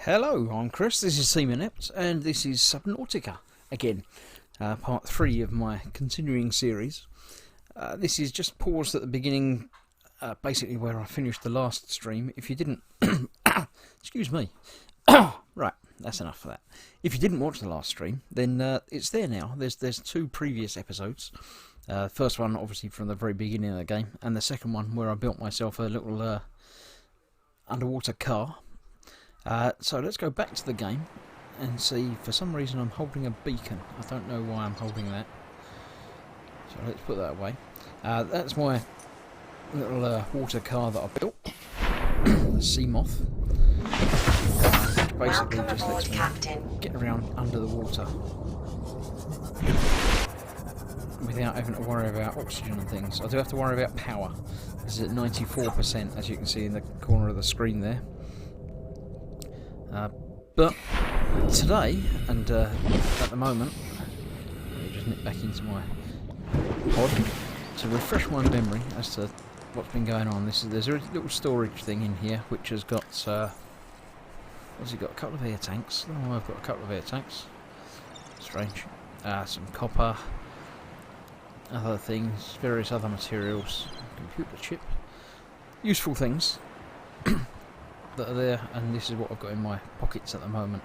Hello, I'm Chris, this is team.inept, and this is Subnautica, again, part 3 of my continuing series. This is just paused at the beginning, basically where I finished the last stream. If you didn't... excuse me. Right, that's enough for that. If you didn't watch the last stream, then it's there now. There's 2 previous episodes. First one, obviously, from the very beginning of the game, and the second one where I built myself a little underwater car. So let's go back to the game and see. For some reason I'm holding a beacon. I don't know why I'm holding that. So let's put that away. That's my little water car that I built. The sea moth. Basically just lets me get around under the water without having to worry about oxygen and things. I do have to worry about power. This is at 94%, as you can see in the corner of the screen there. But today, and at the moment, let me just nip back into my pod to refresh my memory as to what's been going on. There's a little storage thing in here which has got, what's it got? A couple of air tanks. Oh, I've got a couple of air tanks. Strange. Some copper, other things, various other materials, computer chip, useful things that are there, and this is what I've got in my pockets at the moment.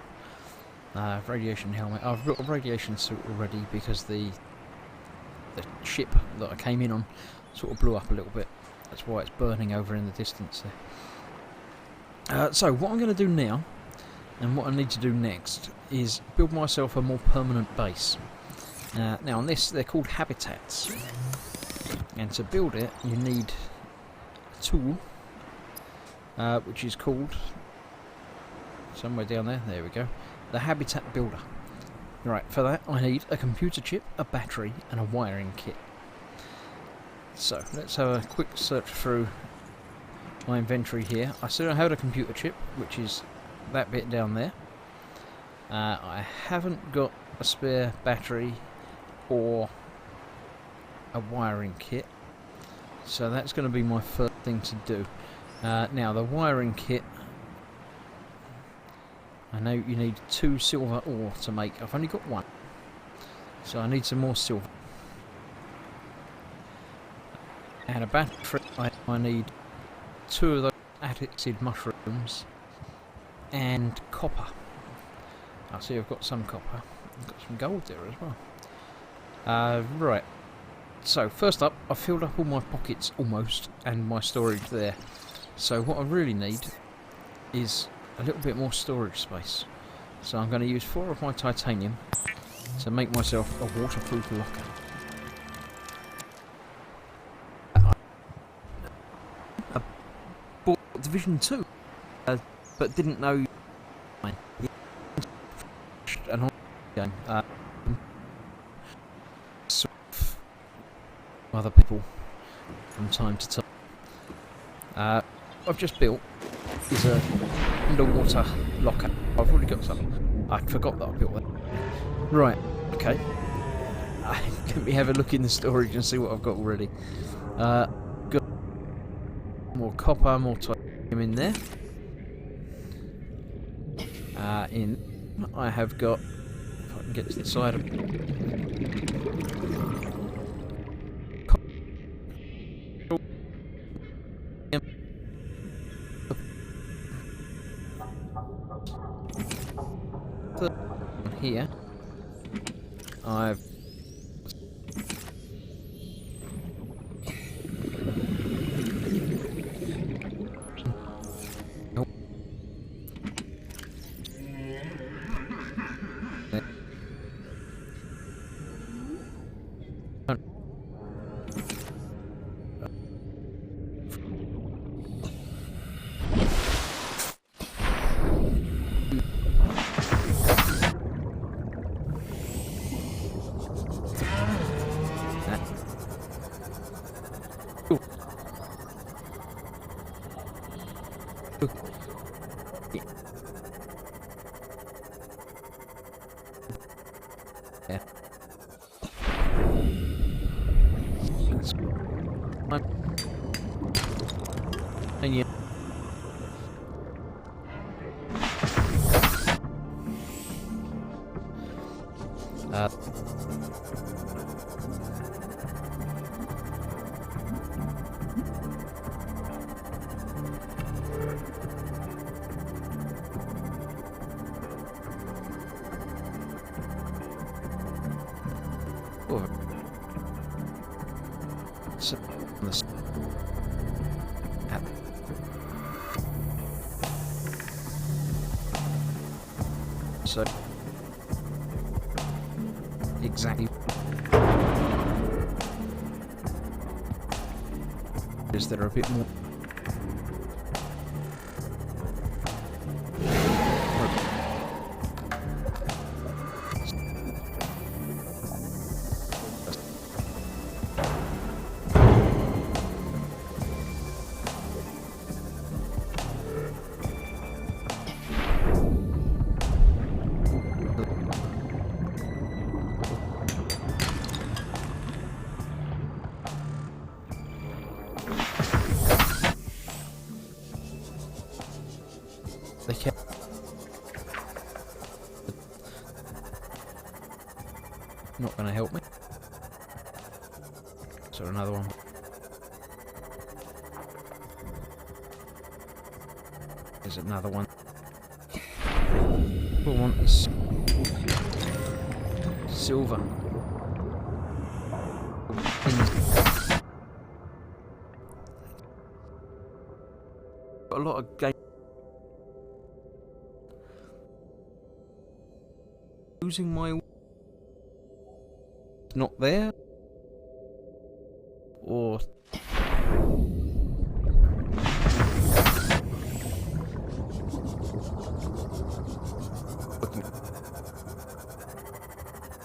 Radiation helmet. I've got a radiation suit already because the ship that I came in on sort of blew up a little bit. That's why it's burning over in the distance there. So what I'm going to do now, and what I need to do next, is build myself a more permanent base. Now on this, they're called habitats, and to build it you need a tool which is called, somewhere down there, there we go, the Habitat Builder. Right, for that I need a computer chip, a battery and a wiring kit. So let's have a quick search through my inventory here. I still have a computer chip, which is that bit down there. I haven't got a spare battery or a wiring kit, so that's going to be my first thing to do. Now the wiring kit, I know you need 2 silver ore to make. I've only got 1, so I need some more silver. And a battery, I need 2 of those acid mushrooms and copper. I see I've got some copper. I've got some gold there as well. Right, so first up, I've filled up all my pockets almost, and my storage there. So what I really need is a little bit more storage space. So I'm going to use 4 of my titanium to make myself a waterproof locker. I bought Division 2, but didn't know an game. Sort of other people from time to time. I've just built is a underwater locker. I've already got some. I forgot that I built that. Right, okay. Let me have a look in the storage and see what I've got already. Got more copper, more titanium in there. I have got, if I can get to the side of here, I've yeah. And yeah. So, so exactly is that are a bit more they kept not going to help me. So another one. There's another one. We'll want is silver. Got a lot of game. Losing my not there or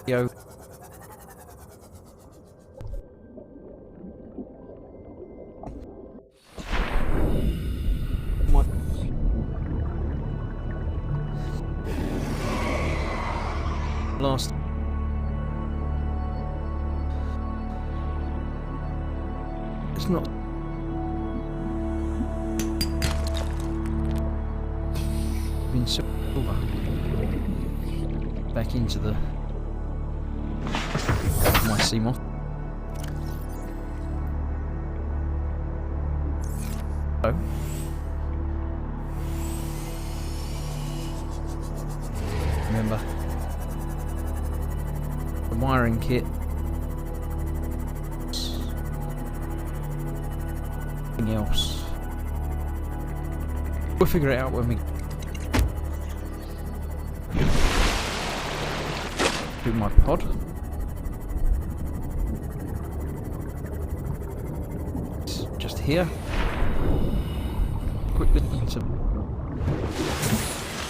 yo my last it's not been silver back into the my Seamoth. So remember the wiring kit. Anything else? We'll figure it out when we do my pod. It's just here. Quickly into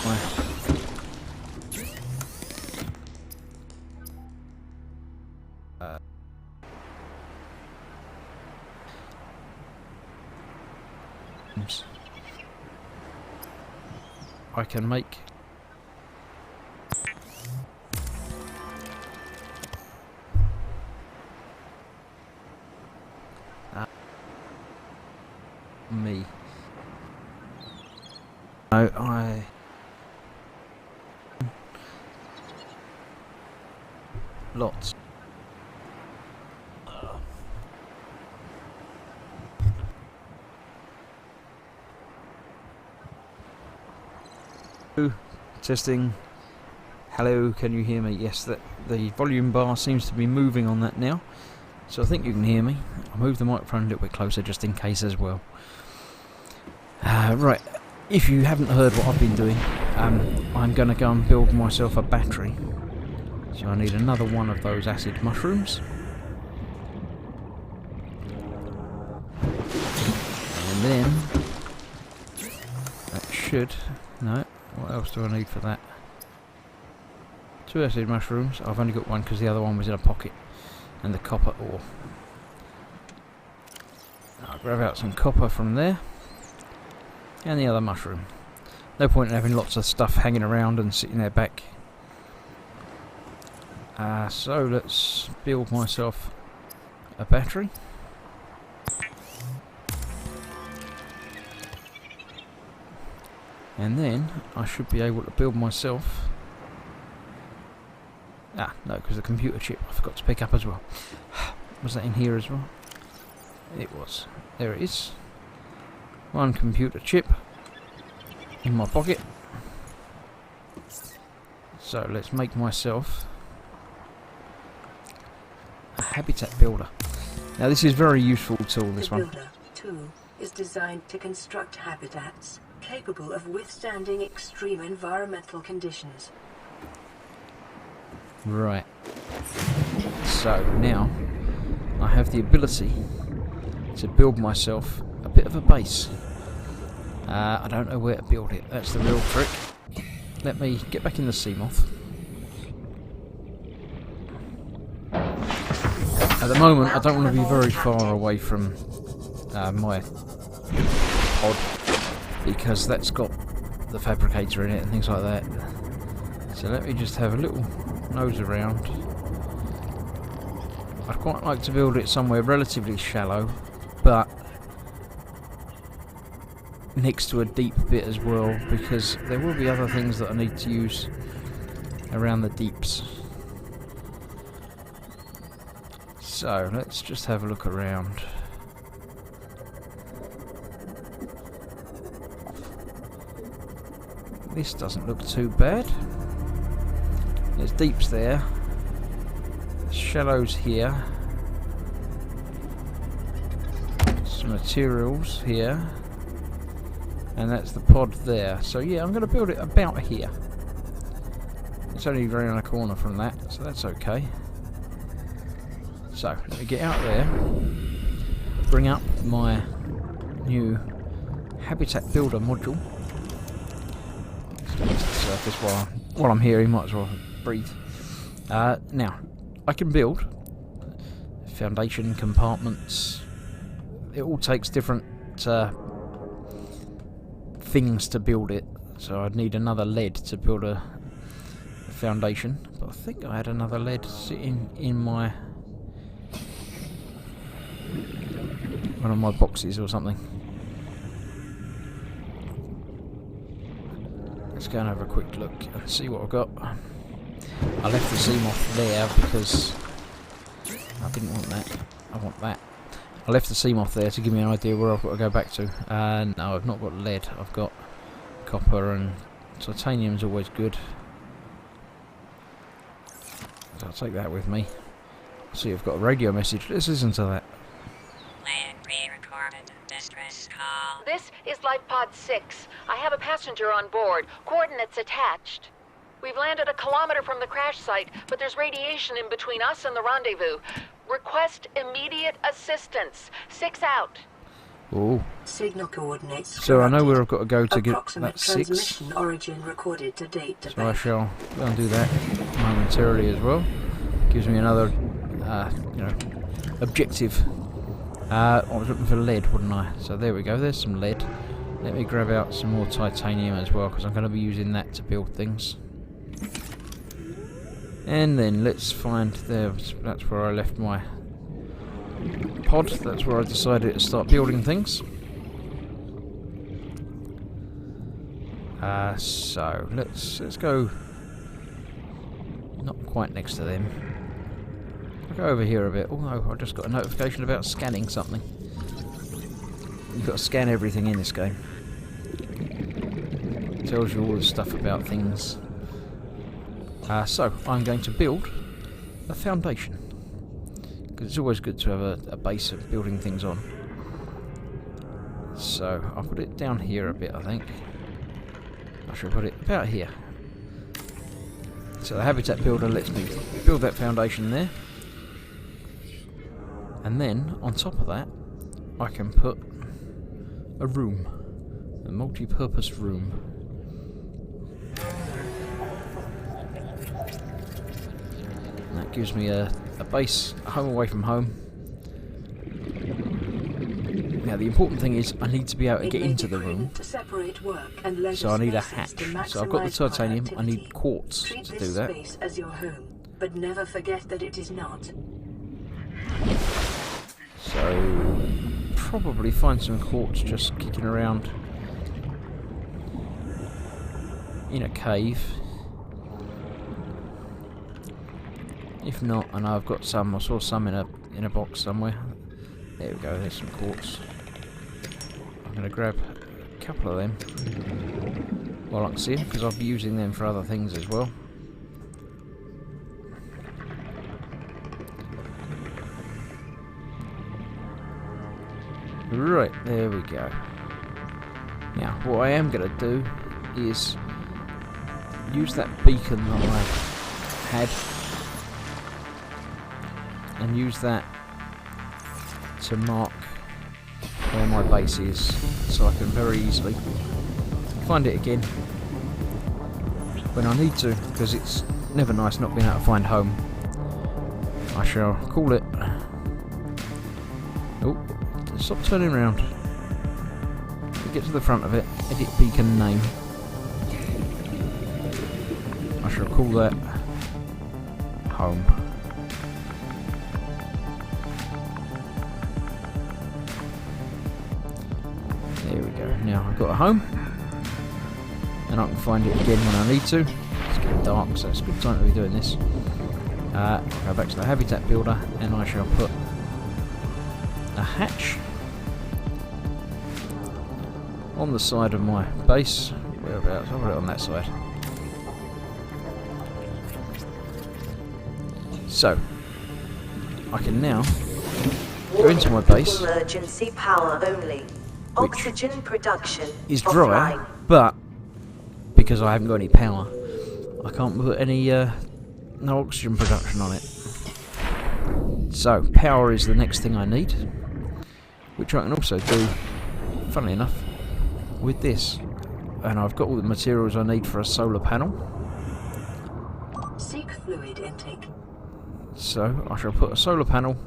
my I can make me. No, I lots. Testing. Hello, can you hear me? Yes, the volume bar seems to be moving on that now. So I think you can hear me. I'll move the microphone a little bit closer just in case as well. Right, if you haven't heard what I've been doing, I'm going to go and build myself a battery. So I need another one of those acid mushrooms. And then that should... No, what else do I need for that? 2 acid mushrooms. I've only got one because the other one was in a pocket. And the copper ore. I'll grab out some copper from there. And the other mushroom. No point in having lots of stuff hanging around and sitting there back. So let's build myself a battery. And then I should be able to build myself Ah, no, because the computer chip I forgot to pick up as well. Was that in here as well? It was. There it is. One computer chip in my pocket. So let's make myself a habitat builder. Now this is a very useful tool, this one. The builder tool is designed to construct habitats capable of withstanding extreme environmental conditions. Right. So now I have the ability to build myself a bit of a base. I don't know where to build it. That's the real trick. Let me get back in the Seamoth. At the moment, I don't want to be very far away from my pod, because that's got the fabricator in it and things like that. So let me just have a little nose around. I'd quite like to build it somewhere relatively shallow, but next to a deep bit as well, because there will be other things that I need to use around the deeps. So let's just have a look around. This doesn't look too bad. There's deeps there, shallows here, some materials here, and that's the pod there. So yeah, I'm going to build it about here. It's only right on a corner from that, so that's okay. So let me get out there, bring up my new habitat builder module. Let's the surface while I'm here. You might as well breathe. Now I can build foundation compartments. It all takes different things to build it, so I'd need another lead to build a foundation, but I think I had another lead sitting in my one of my boxes or something. Let's go and have a quick look and see what I've got. I left the Seamoth there because I didn't want that. I want that. I left the Seamoth there to give me an idea where I've got to go back to. No, I've not got lead. I've got copper, and titanium's always good. So I'll take that with me. See, I've got a radio message. Let's listen to that. Land pre-recorded distress call. This is Life Pod 6. I have a passenger on board. Coordinates attached. We've landed a kilometer from the crash site, but there's radiation in between us and the rendezvous. Request immediate assistance. 6 out. Oh. Signal coordinates. So I know where I've got to go to get Approximate that 6. transmission origin recorded to date. So I shall go and do that momentarily as well. Gives me another, objective. I was looking for lead, wasn't I? So there we go. There's some lead. Let me grab out some more titanium as well, because I'm going to be using that to build things. And then let's find there. That's where I left my pod. That's where I decided to start building things. So let's go. Not quite next to them. I'll go over here a bit. Oh no, I just got a notification about scanning something. You've got to scan everything in this game. It tells you all the stuff about things. So I'm going to build a foundation, because it's always good to have a base of building things on. So I'll put it down here a bit, I think. I should put it about here. So the habitat builder lets me build that foundation there, and then on top of that I can put a room, a multi-purpose room. And that gives me a base, a home away from home. Now the important thing is I need to be able to get into the room, so I need a hatch. So I've got the titanium, I need quartz to do that. As your home, but never forget that it is not. So probably find some quartz just kicking around in a cave. If not, I know I've got some. I saw some in a box somewhere. There we go. There's some quartz. I'm going to grab a couple of them while I can see them, because I'll be using them for other things as well. Right, there we go. Now, what I am going to do is use that beacon that I had and use that to mark where my base is, so I can very easily find it again when I need to, because it's never nice not being able to find home. I shall call it... Oh, stop turning around. Get to the front of it, edit beacon name. I shall call that home. There we go. Now I've got a home, and I can find it again when I need to. It's getting dark, so it's a good time to be doing this. I'll go back to the habitat builder, and I shall put a hatch on the side of my base. Whereabouts? I'll put it on that side. So I can now go into my base, emergency power only. Oxygen production is dry, but because I haven't got any power, I can't put any no oxygen production on it. So power is the next thing I need, which I can also do, funnily enough, with this. And I've got all the materials I need for a solar panel. Seek fluid intake. So I shall put a solar panel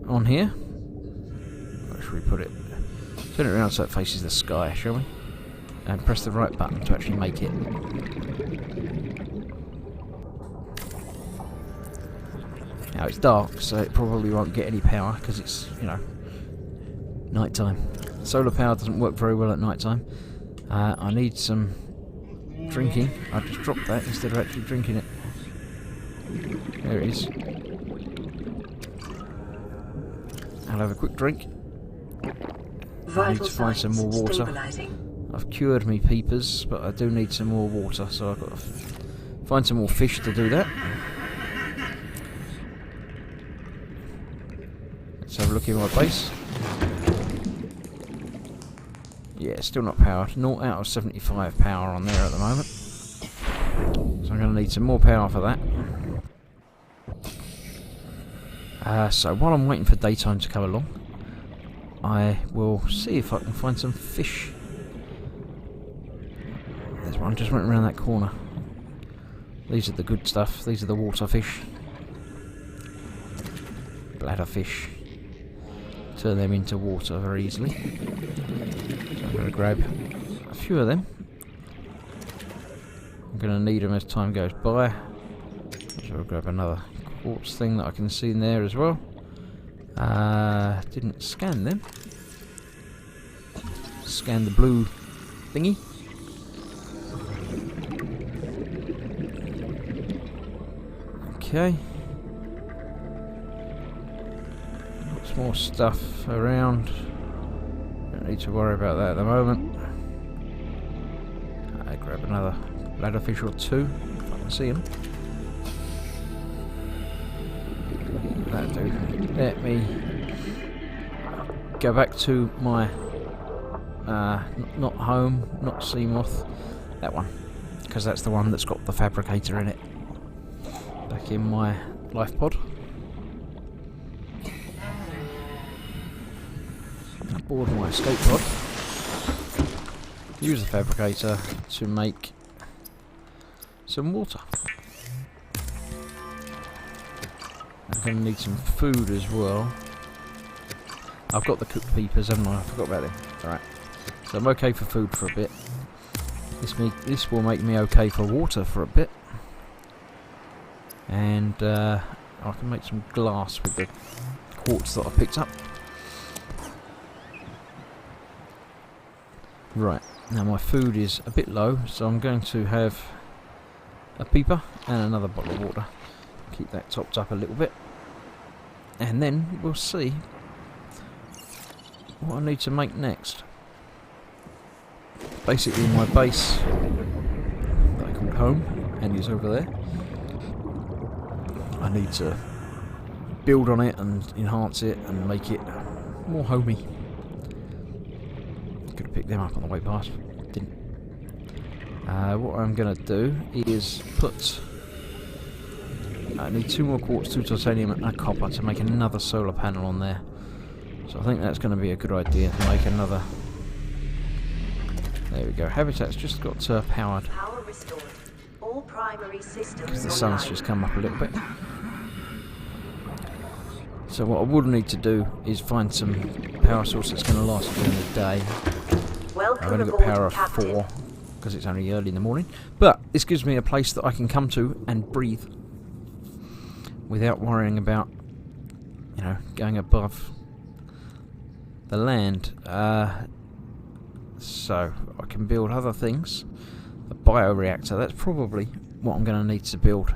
on here. Where should we put it? Turn it around so it faces the sky, shall we? And press the right button to actually make it. Now it's dark, so it probably won't get any power because it's, you know, night time. Solar power doesn't work very well at night time. I need some drinking. I just dropped that instead of actually drinking it. There it is. I'll have a quick drink. I need to find some more water. I've cured me peepers, but I do need some more water, so I've got to find some more fish to do that. Let's have a look in my base. Yeah, still not powered. 0 out of 75 power on there at the moment. So I'm going to need some more power for that. So while I'm waiting for daytime to come along, I will see if I can find some fish. There's one just went around that corner. These are the good stuff. These are the water fish. Bladder fish. Turn them into water very easily. So I'm going to grab a few of them. I'm going to need them as time goes by. So I'll grab another quartz thing that I can see in there as well. Didn't scan them. Scan the blue thingy. Okay. Lots more stuff around. Don't need to worry about that at the moment. I grab another bladderfish or two if I can see them. That'll do. Let me go back to my not home, not Seamoth, that one, because that's the one that's got the fabricator in it. Back in my life pod. Aboard my escape pod. Use the fabricator to make some water. I'm going to need some food as well. I've got the cooked peepers, haven't I? I forgot about them. Alright. So I'm okay for food for a bit. This will make me okay for water for a bit. And I can make some glass with the quartz that I picked up. Right. Now my food is a bit low, so I'm going to have a peeper and another bottle of water. Keep that topped up a little bit. And then we'll see what I need to make next. Basically my base that I called home and is over there. I need to build on it and enhance it and make it more homey. Could have picked them up on the way past. Didn't. What I'm going to do is put... I need 2 more quartz, 2 titanium and a copper to make another solar panel on there. So I think that's going to be a good idea to make another... There we go. Habitat's just got powered. Power restored. All primary systems Because the sun's online. just come up a little bit. So what I would need to do is find some power source that's going to last during the day. I've Welcome only got aboard, power of Captain. 4 because it's only early in the morning. But this gives me a place that I can come to and breathe without worrying about, you know, going above the land. So I can build other things. A bioreactor, that's probably what I'm going to need to build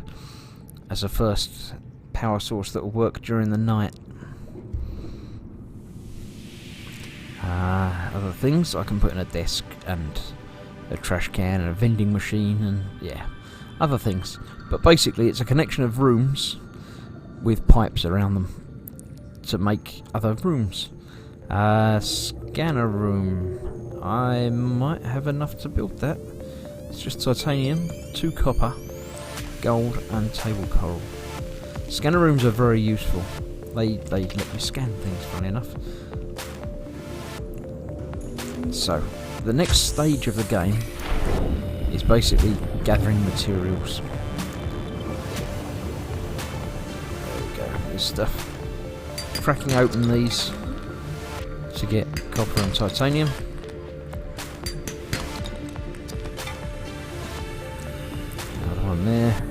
as a first power source that will work during the night. Other things I can put in a desk and a trash can and a vending machine and yeah, other things. But basically it's a connection of rooms with pipes around them to make other rooms. Scanner room. I might have enough to build that. It's just titanium, 2 copper, gold and table coral. Scanner rooms are very useful. They let you scan things, funny enough. So, the next stage of the game is basically gathering materials. There we go, this stuff. Cracking open these to get copper and titanium. Another one there.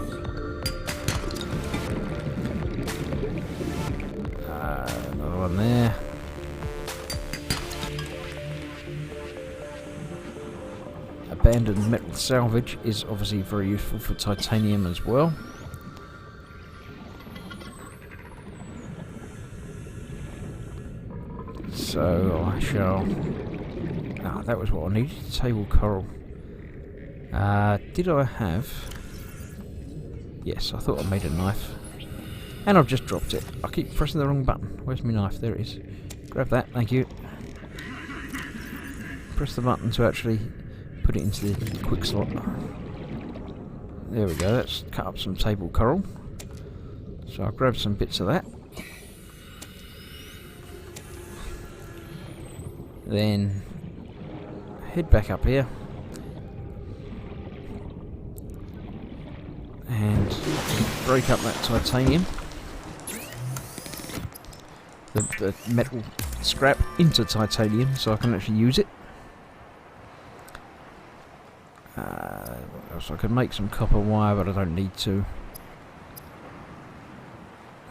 Another one there. Abandoned metal salvage is obviously very useful for titanium as well. So I shall... Ah, that was what I needed, table coral. Did I have... Yes, I thought I made a knife. And I've just dropped it. I keep pressing the wrong button. Where's my knife? There it is. Grab that, thank you. Press the button to actually put it into the quick slot. There we go, let's cut up some table coral. So I'll grab some bits of that. Then head back up here. And break up that titanium. The metal scrap into titanium so I can actually use it. What else? I could make some copper wire, but I don't need to.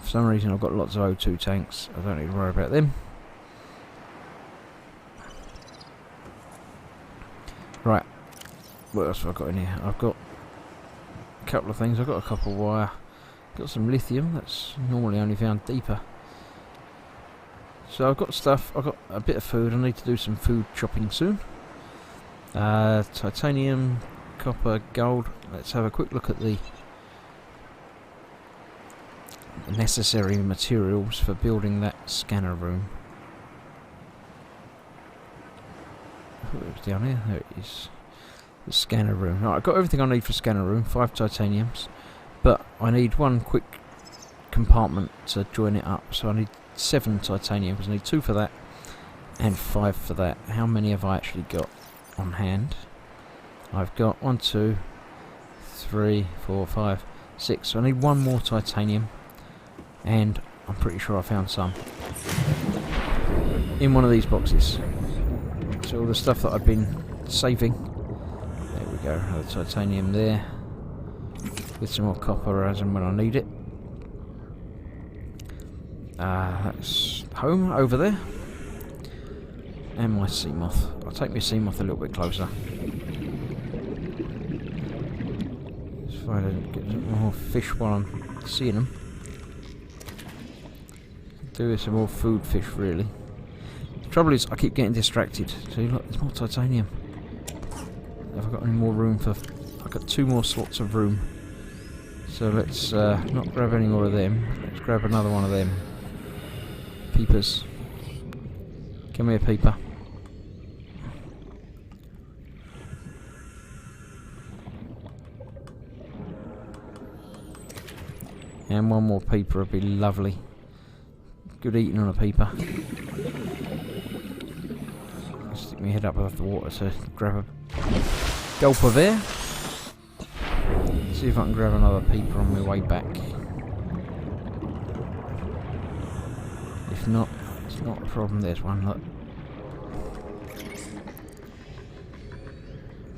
For some reason I've got lots of O2 tanks. I don't need to worry about them. Right. What else have I got in here? I've got a couple of things. I've got a copper wire. Got some lithium. That's normally only found deeper. So I've got stuff. I've got a bit of food. I need to do some food chopping soon. Titanium, copper, gold. Let's have a quick look at the necessary materials for building that scanner room. Oh, it was down here. There it is. The scanner room. Right, I've got everything I need for scanner room. 5 titaniums, but I need one quick compartment to join it up. So I need 7 titaniums. I need 2 for that and 5 for that. How many have I actually got on hand? I've got 1, 2, 3, 4, 5, 6. So I need 1 more titanium, and I'm pretty sure I found some in one of these boxes. So all the stuff that I've been saving. There we go. The titanium there, with some more copper as and when I need it. That's home over there. And my sea moth. I'll take my sea moth a little bit closer. Let's Find out, get some more fish while I'm seeing them. Do some more food fish, really. The trouble is, I keep getting distracted. See, look, there's more titanium. Have I got any more room for... I've got 2 more slots of room. So let's not grab any more of them. Let's grab another one of them. Peepers. Come here, peeper. And one more peeper would be lovely. Good eating on a peeper. Stick my head up above the water to grab a gulp of air. See if I can grab another peeper on my way back. If not, it's not a problem. There's one, look.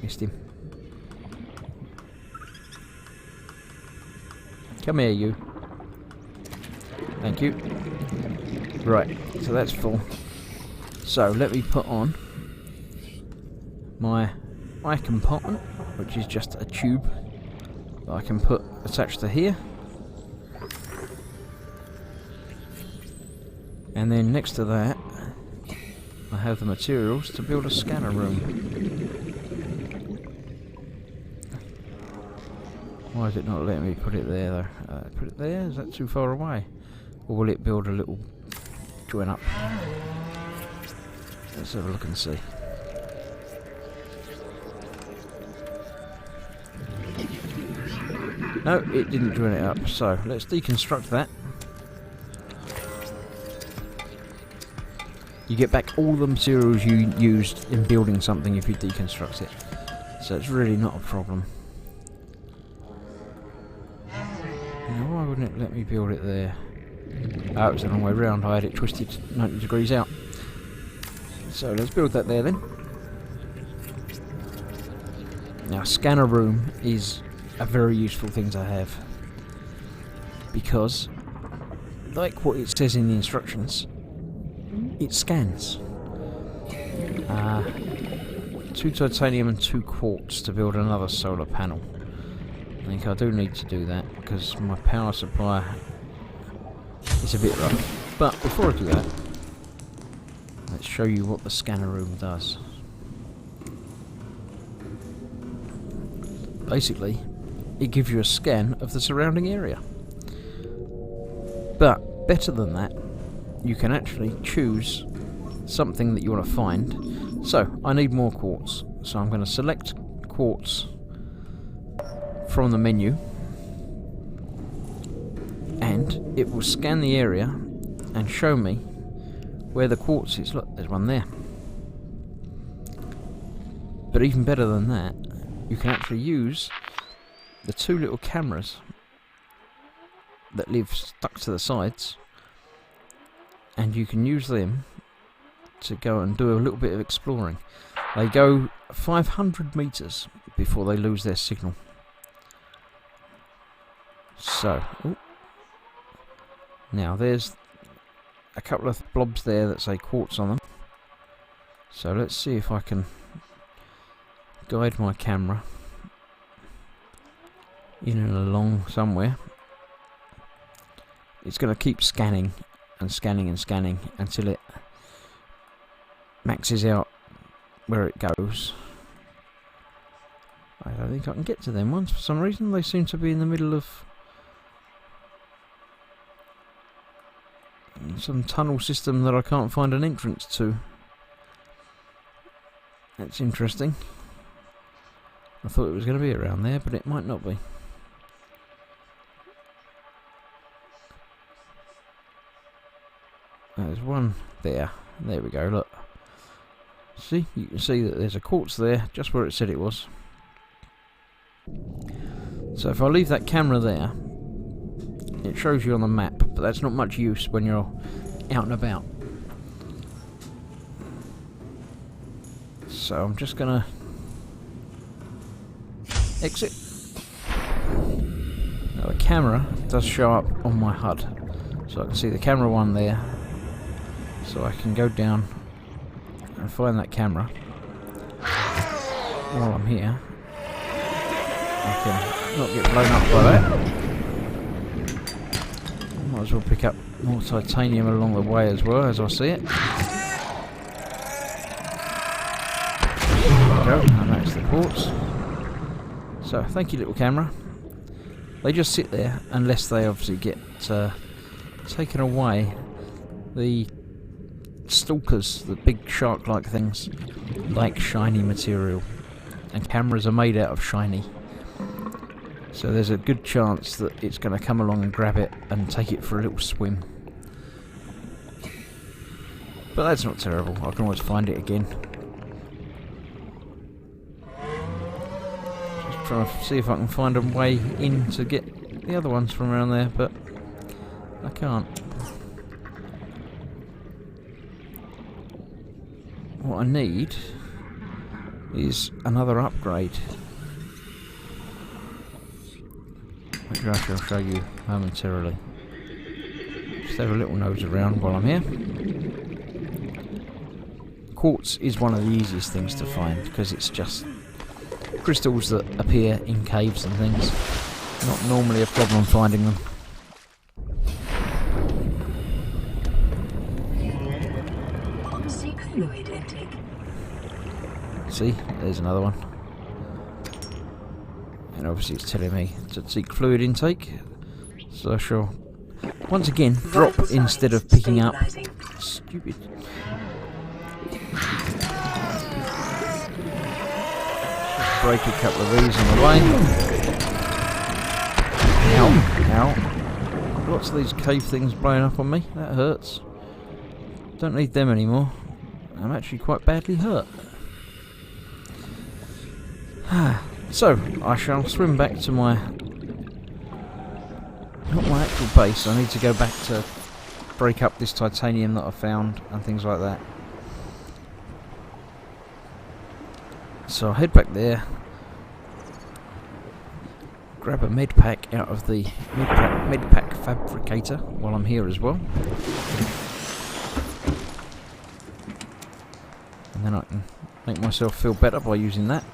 Missed him. Come here, you. Thank you. Right, so that's full. So let me put on my eye compartment, which is just a tube that I can put attached to here. And then next to that, I have the materials to build a scanner room. Why is it not letting me put it there though? Put it there? Is that too far away? Or will it build a little join up? Let's have a look and see. No, it didn't join it up. So let's deconstruct that. You get back all the materials you used in building something if you deconstruct it. So it's really not a problem. Now why wouldn't it let me build it there? Oh, it was the wrong way round. I had it twisted 90 degrees out. So let's build that there then. Now scanner room is a very useful thing to have. Because, like what it says in the instructions, it scans. 2 titanium and 2 quartz to build another solar panel. I think I do need to do that because my power supply is a bit rough. But before I do that, let's show you what the scanner room does. Basically, it gives you a scan of the surrounding area. But better than that, you can actually choose something that you want to find. So, I need more quartz. So I'm going to select quartz from the menu. And it will scan the area and show me where the quartz is. Look, there's one there. But even better than that, you can actually use the 2 little cameras that live stuck to the sides, and you can use them to go and do a little bit of exploring. They go 500 meters before they lose their signal. So, now there's a couple of blobs there that say quartz on them. So let's see if I can guide my camera in and along somewhere. It's going to keep scanning and scanning and scanning until it maxes out where it goes. I don't think I can get to them ones for some reason. They seem to be in the middle of some tunnel system that I can't find an entrance to. That's interesting. I thought it was going to be around there, but it might not be. There's one there. There we go, look. See? You can see that there's a quartz there, just where it said it was. So if I leave that camera there, it shows you on the map, but that's not much use when you're out and about. So I'm just gonna exit. Now the camera does show up on my HUD, so I can see the camera one there. So I can go down and find that camera while I'm here. I can not get blown up by that. Might as well pick up more titanium along the way as well, as I see it. There we go, and that's the quartz. So, thank you, little camera. They just sit there unless they obviously get taken away. The stalkers, the big shark-like things, like shiny material, and cameras are made out of shiny. So there's a good chance that it's going to come along and grab it and take it for a little swim. But that's not terrible, I can always find it again. Just trying to see if I can find a way in to get the other ones from around there, but I can't. What I need is another upgrade, which I shall show you momentarily. Just have a little nose around while I'm here. Quartz is one of the easiest things to find because it's just crystals that appear in caves and things. Not normally a problem finding them. Seek fluid intake. See, there's another one. And obviously it's telling me to seek fluid intake. So I shall once again drop instead of picking up. Stupid. Just break a couple of these on the way. Ow, ow. Lots of these cave things blowing up on me. That hurts. Don't need them anymore. I'm actually quite badly hurt. So, I shall swim back to my... not my actual base. I need to go back to break up this titanium that I found and things like that. So I'll head back there. Grab a med pack out of the med pack fabricator while I'm here as well. And then I can make myself feel better by using that.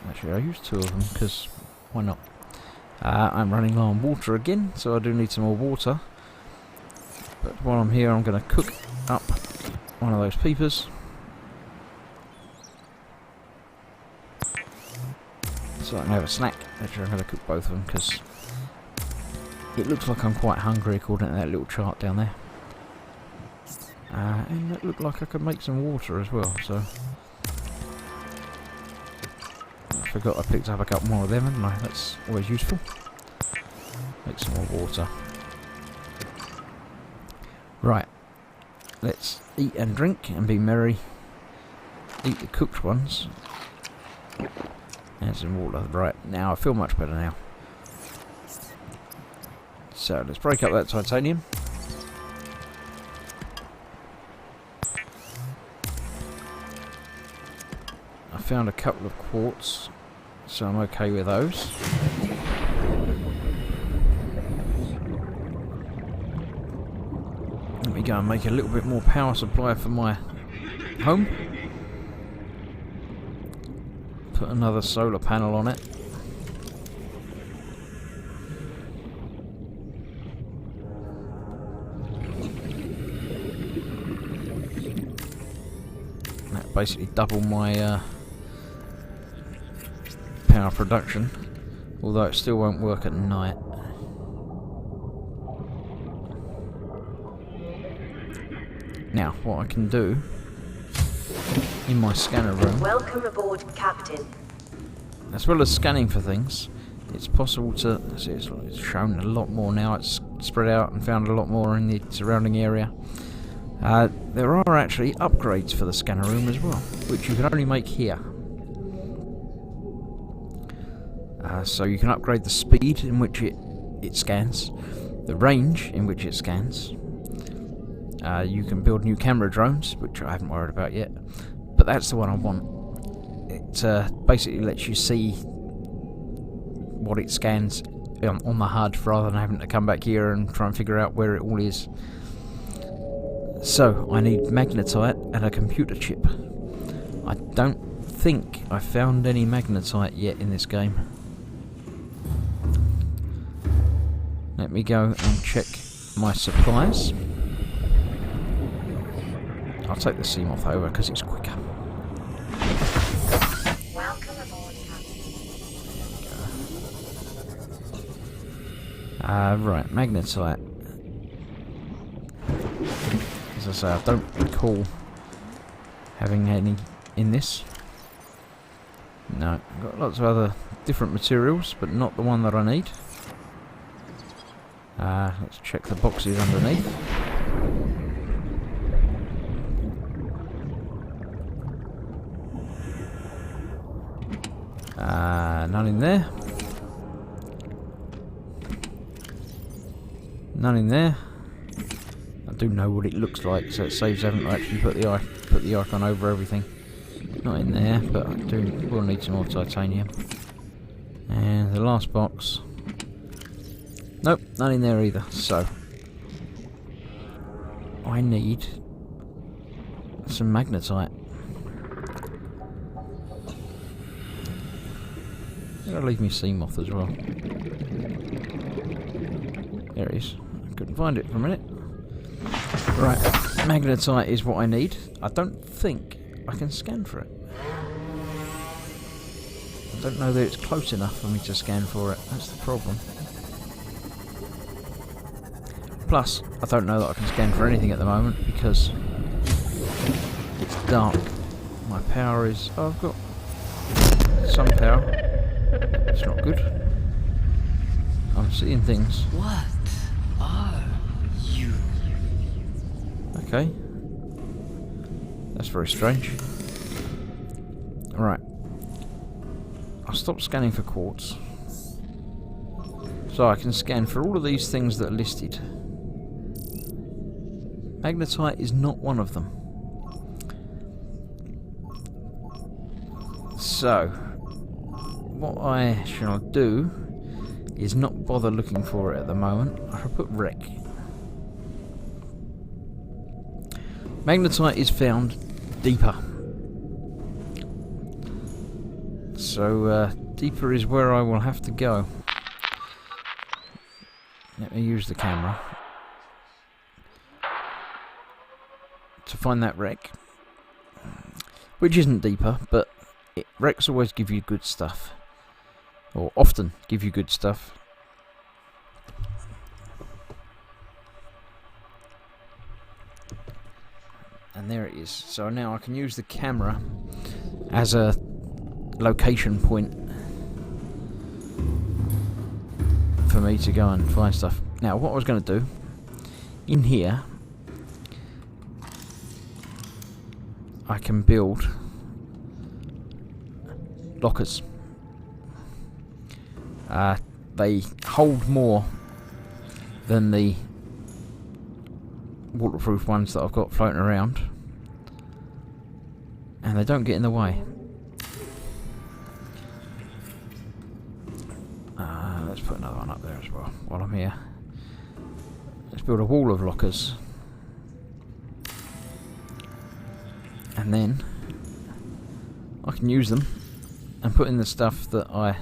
Actually, I use two of them because why not? I'm running low on water again, so I do need some more water. But while I'm here, I'm going to cook up one of those peepers. So I can have a snack. Actually, I'm going to cook both of them because it looks like I'm quite hungry according to that little chart down there. And it looked like I could make some water as well, so... I forgot I picked up a couple more of them, hadn't I? That's always useful. Make some more water. Right. Let's eat and drink and be merry. Eat the cooked ones. And some water. Right, now I feel much better now. So, let's break up that titanium. I found a couple of quartz, so I'm okay with those. Let me go and make a little bit more power supply for my home. Put another solar panel on it. That basically doubled my power production, although it still won't work at night. Now, what I can do in my scanner room, Welcome aboard, Captain. as well as scanning for things, it's possible to see it's shown a lot more now. It's spread out and found a lot more in the surrounding area. There are actually upgrades for the scanner room as well, which you can only make here. So you can upgrade the speed in which it scans, the range in which it scans. You can build new camera drones, which I haven't worried about yet, but that's the one I want. It basically lets you see what it scans on the HUD rather than having to come back here and try and figure out where it all is. So I need magnetite and a computer chip. I don't think I found any magnetite yet in this game. Let me go and check my supplies. I'll take the Seamoth over because it's quicker. Welcome aboard, Captain. Right, magnetite. As I say, I don't recall having any in this. No, I've got lots of other different materials, but not the one that I need. Let's check the boxes underneath. None in there. None in there. I do know what it looks like, so it saves having to actually put the icon over everything. Not in there, but I will need some more titanium. And the last box. Nope, none in there either. So I need some magnetite. I'll leave me Seamoth as well. There it is. I couldn't find it for a minute. Right, magnetite is what I need. I don't think I can scan for it. I don't know that it's close enough for me to scan for it. That's the problem. Plus, I don't know that I can scan for anything at the moment because it's dark. My power is... Oh, I've got some power. It's not good. I'm seeing things. What are you? Okay. That's very strange. Right. I'll stop scanning for quartz. So I can scan for all of these things that are listed. Magnetite is not one of them. So, what I shall do is not bother looking for it at the moment. I shall put wreck. Magnetite is found deeper. So, deeper is where I will have to go. Let me use the camera to find that wreck, which isn't deeper, but wrecks always give you good stuff, or often give you good stuff. And there it is. So now I can use the camera as a location point for me to go and find stuff. Now what I was going to do in here, I can build lockers. They hold more than the waterproof ones that I've got floating around, and they don't get in the way. Let's put another one up there as well while I'm here. Let's build a wall of lockers, and then I can use them and put in the stuff that I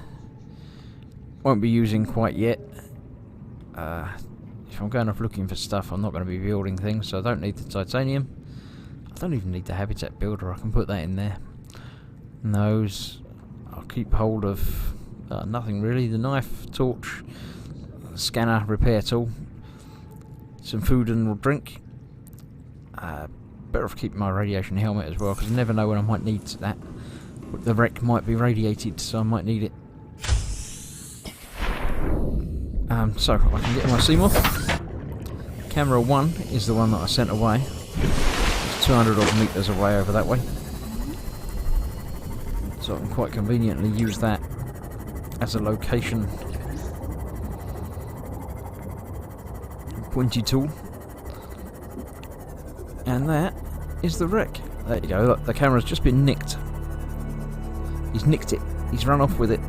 won't be using quite yet. If I'm going off looking for stuff, I'm not going to be building things, so I don't need the titanium. I don't even need the habitat builder. I can put that in there. And those I'll keep hold of. Nothing really. The knife, torch, scanner, repair tool, some food and drink. Better off keeping my radiation helmet as well, because I never know when I might need that. The wreck might be radiated, so I might need it. So I can get my Seamoth. Camera 1 is the one that I sent away. It's 200 odd metres away over that way. So I can quite conveniently use that as a location pointy tool. And that is the wreck. There you go, look, the camera's just been nicked. He's nicked it. He's run off with it.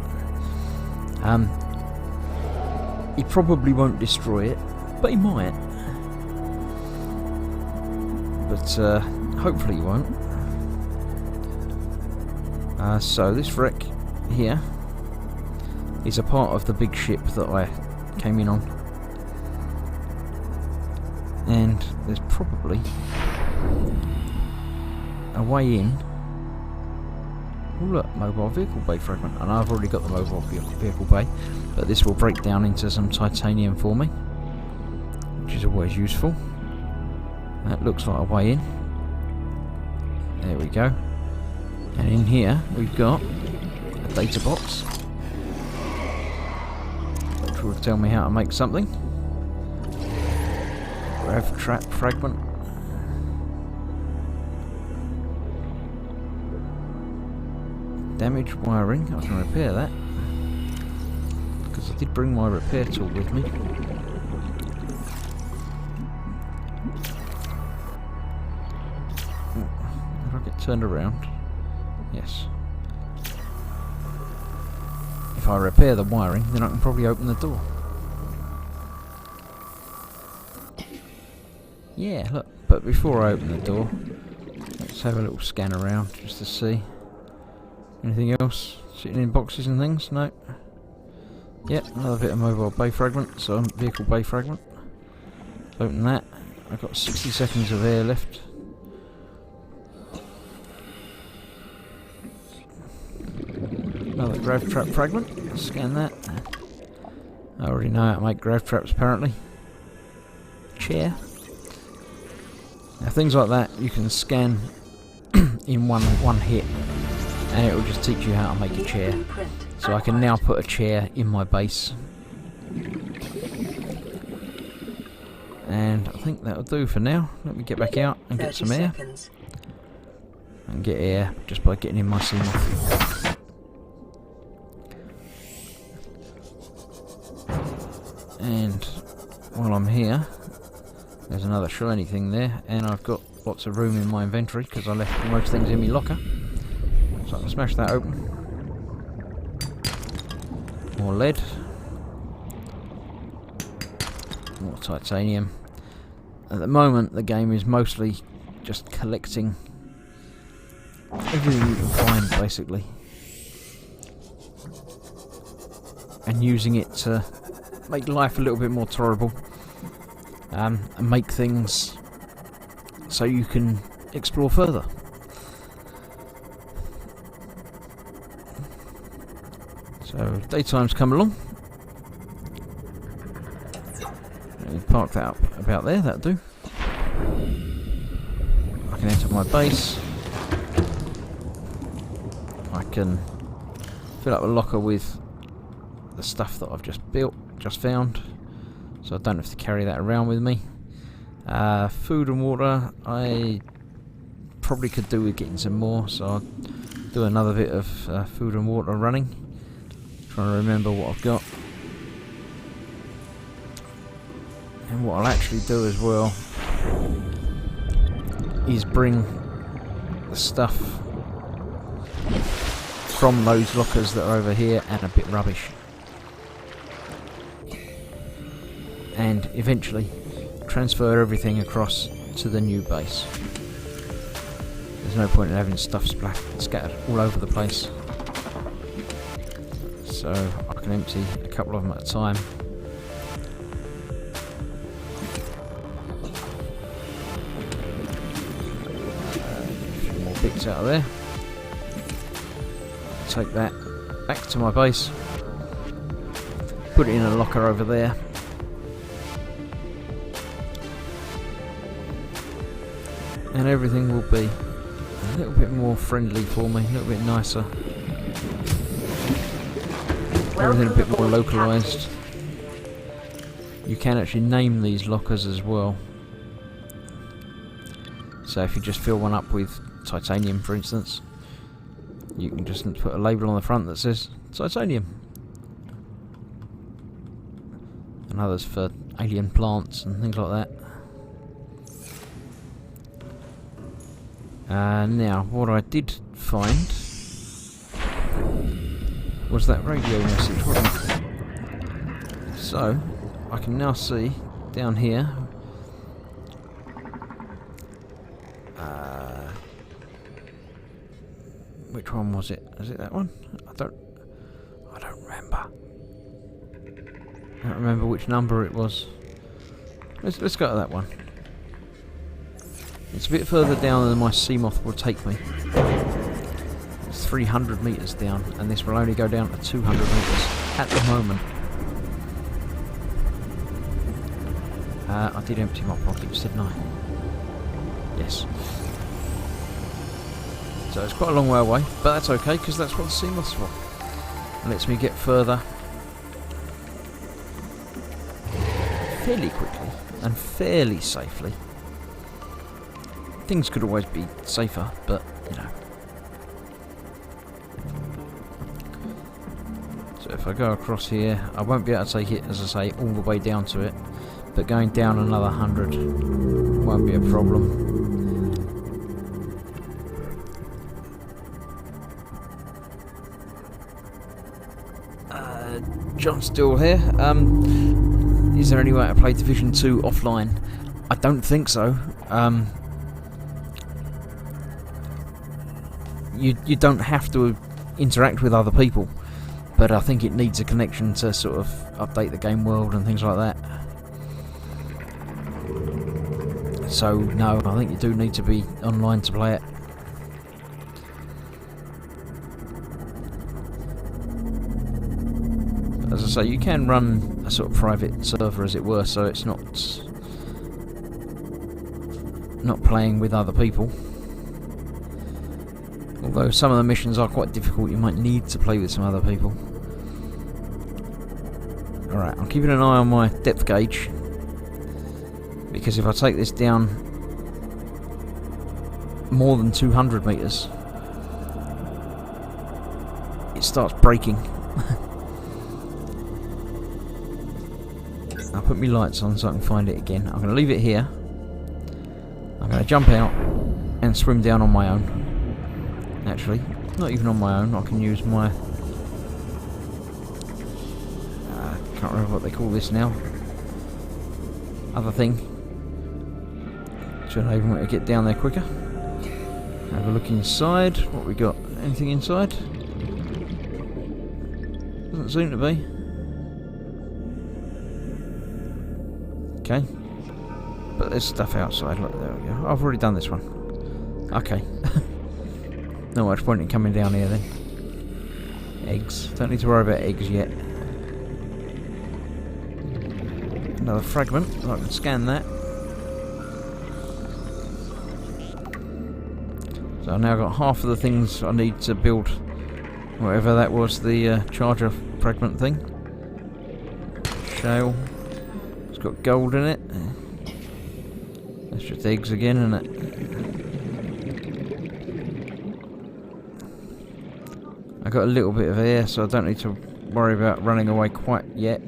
He probably won't destroy it, but he might. But hopefully he won't. So this wreck here is a part of the big ship that I came in on, and there's probably a way in. Oh look, mobile vehicle bay fragment, and I've already got the mobile vehicle bay, but this will break down into some titanium for me, which is always useful. That looks like a way in. There we go. And in here we've got a data box, which will tell me how to make something. Grav trap fragment. Damaged wiring, I can repair that, because I did bring my repair tool with me. If I get turned around, yes. If I repair the wiring, then I can probably open the door. Yeah, look, but before I open the door, let's have a little scan around just to see. Anything else sitting in boxes and things? No. Yep, another bit of mobile bay fragment, so vehicle bay fragment. Open that. I've got 60 seconds of air left. Another grav trap fragment. Scan that. I already know how to make grav traps apparently. Chair. Now things like that you can scan in one hit, and it will just teach you how to make a chair. So I can now put a chair in my base. And I think that'll do for now. Let me get back out and get some air. And get air just by getting in my Seamoth. And while I'm here, there's another shiny thing there, and I've got lots of room in my inventory because I left most things in my locker. So I can smash that open. More lead. More titanium. At the moment the game is mostly just collecting everything you can find basically, and using it to make life a little bit more tolerable, and make things so you can explore further. So daytime's come along. Let me park that up about there, that'll do. I can enter my base. I can fill up a locker with the stuff that I've just found, so I don't have to carry that around with me. Food and water, I probably could do with getting some more, so I'll do another bit of food and water running. Trying to remember what I've got. And what I'll actually do as well is bring the stuff from those lockers that are over here and a bit rubbish, and eventually transfer everything across to the new base. There's no point in having stuff scattered all over the place, so I can empty a couple of them at a time. A few more bits out of there. Take that back to my base, put it in a locker over there, and everything will be a little bit more friendly for me, a little bit nicer. Everything a bit more localised. You can actually name these lockers as well. So if you just fill one up with titanium, for instance, you can just put a label on the front that says titanium. And others for alien plants and things like that. Now, what I did find was that radio message, wasn't it? So, I can now see down here which Which one was it? Is it that one? I don't remember. I don't remember which number it was. Let's go to that one. It's a bit further down than my Seamoth will take me. It's 300 metres down, and this will only go down to 200 metres at the moment. I did empty my pockets, didn't I? Yes. So it's quite a long way away, but that's okay, because that's what the Seamoth's for. It lets me get further fairly quickly and fairly safely. Things could always be safer, but, you know. So if I go across here, I won't be able to take it, as I say, all the way down to it. But going down another 100 won't be a problem. John's still here. Is there any way to play Division 2 offline? I don't think so. You don't have to interact with other people, but I think it needs a connection to sort of update the game world and things like that. So no, I think you do need to be online to play it. As I say, you can run a sort of private server, as it were, so it's not playing with other people. Although some of the missions are quite difficult, you might need to play with some other people. Alright, I'm keeping an eye on my depth gauge, because if I take this down more than 200 metres, it starts breaking. I'll put my lights on so I can find it again. I'm going to leave it here. I'm going to jump out and swim down on my own. Actually, not even on my own. I can use my... can't remember what they call this now. Other thing. To enable me to get down there quicker. Have a look inside. What we got? Anything inside? Doesn't seem to be. Okay. But there's stuff outside. Look, there we go. I've already done this one. Okay. Not much point in coming down here then. Eggs. Don't need to worry about eggs yet. Another fragment. I can scan that. So I've now got half of the things I need to build whatever that was, the charger fragment thing. Shale. It's got gold in it. That's just eggs again, isn't it? I got a little bit of air, so I don't need to worry about running away quite yet.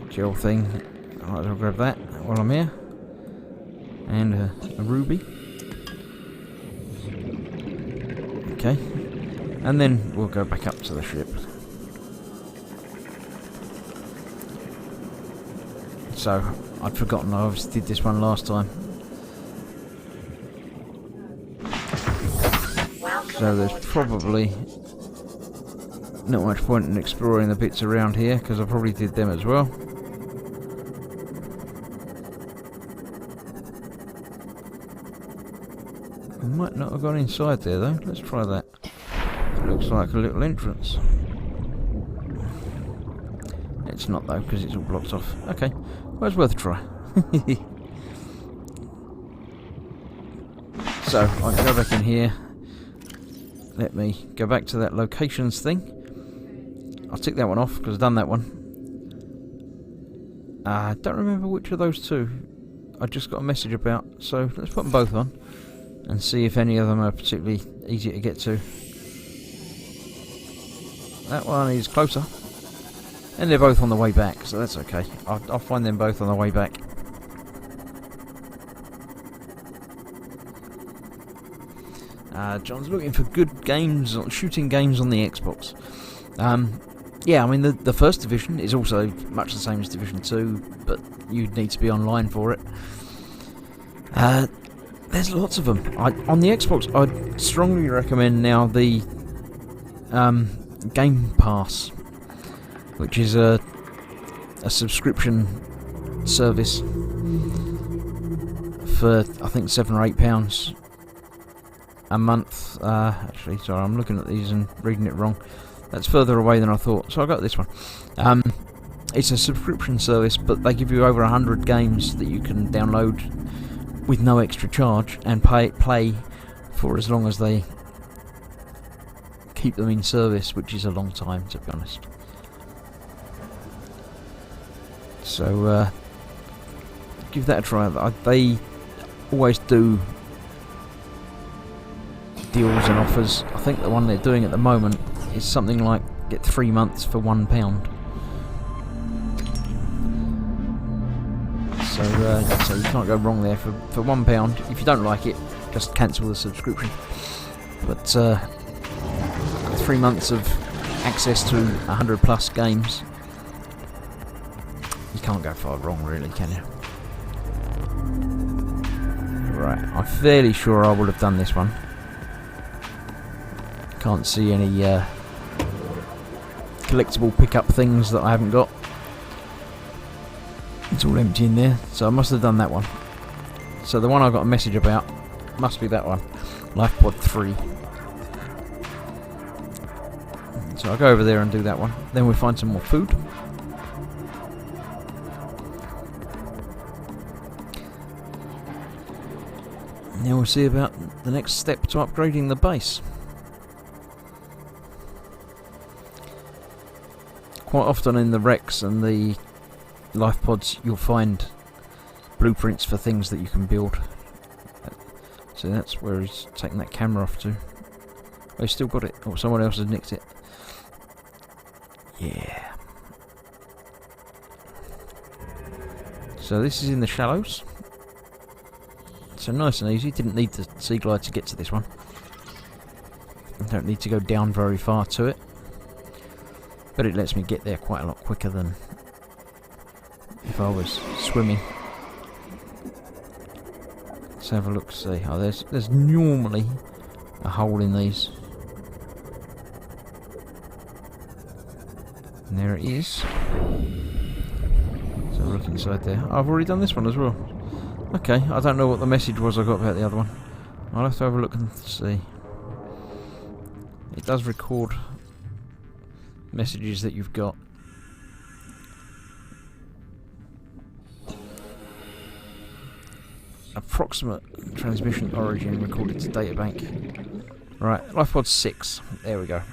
Gel thing. I might as well grab that while I'm here. And a ruby. Okay. And then we'll go back up to the ship. So, I'd forgotten I obviously did this one last time. So there's probably not much point in exploring the bits around here, because I probably did them as well. I might not have gone inside there though. Let's try that. It looks like a little entrance. It's not though, because it's all blocked off. Okay, well, it's worth a try. So, I can go back in here. Let me go back to that locations thing. I'll tick that one off, because I've done that one. I don't remember which of those two I just got a message about, so let's put them both on and see if any of them are particularly easy to get to. That one is closer. And they're both on the way back, so that's okay. I'll find them both on the way back. John's looking for good games, shooting games on the Xbox. Yeah, I mean, the first Division is also much the same as Division 2, but you'd need to be online for it. There's lots of them. On the Xbox, I'd strongly recommend now the Game Pass, which is a subscription service for I think £7 or £8 a month. Actually, sorry, I'm looking at these and reading it wrong. That's further away than I thought. So I got this one. It's a subscription service, but they give you over 100 games that you can download with no extra charge and play for as long as they keep them in service, which is a long time, to be honest. So give that a try. They always do deals and offers. I think the one they're doing at the moment is something like get 3 months for £1. So you can't go wrong there for £1. If you don't like it, just cancel the subscription. But 3 months of access to 100 plus games, you can't go far wrong, really, can you? Right, I'm fairly sure I would have done this one. Can't see any collectible pickup things that I haven't got. It's all empty in there, so I must have done that one. So the one I got a message about must be that one, LifePod 3. So I'll go over there and do that one. Then we'll find some more food. And then we'll see about the next step to upgrading the base. Quite often in the wrecks and the life pods you'll find blueprints for things that you can build. So that's where he's taking that camera off to. Oh, he's still got it. Oh, someone else has nicked it. Yeah. So this is in the shallows. So nice and easy. Didn't need the sea glide to get to this one. Don't need to go down very far to it. But it lets me get there quite a lot quicker than if I was swimming. Let's have a look, see. Oh, there's normally a hole in these. And there it is. So I'll look inside there. I've already done this one as well. Okay, I don't know what the message was I got about the other one. I'll have to have a look and see. It does record messages that you've got. Approximate transmission origin recorded to databank. Right, LifePod 6. There we go.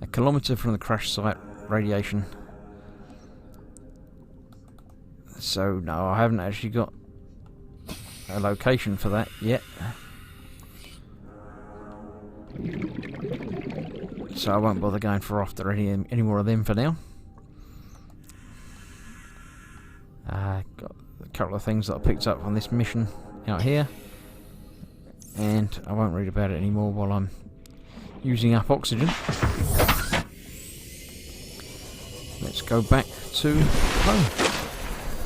A kilometre from the crash site, radiation. So no, I haven't actually got a location for that yet. So I won't bother going for after any more of them for now. Got a couple of things that I picked up on this mission out here, and I won't read about it anymore while I'm using up oxygen. Let's go back to home,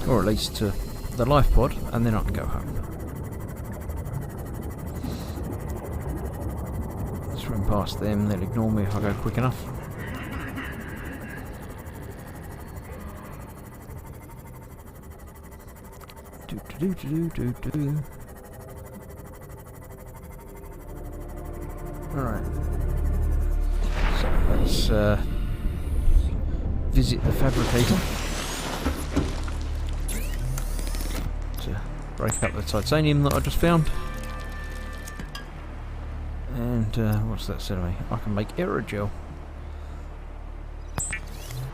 or at least to the life pod, and then I can go home. Swim past them, they'll ignore me if I go quick enough. Alright. So let's visit the fabricator to break up the titanium that I just found. And what's that said to me? I can make aerogel.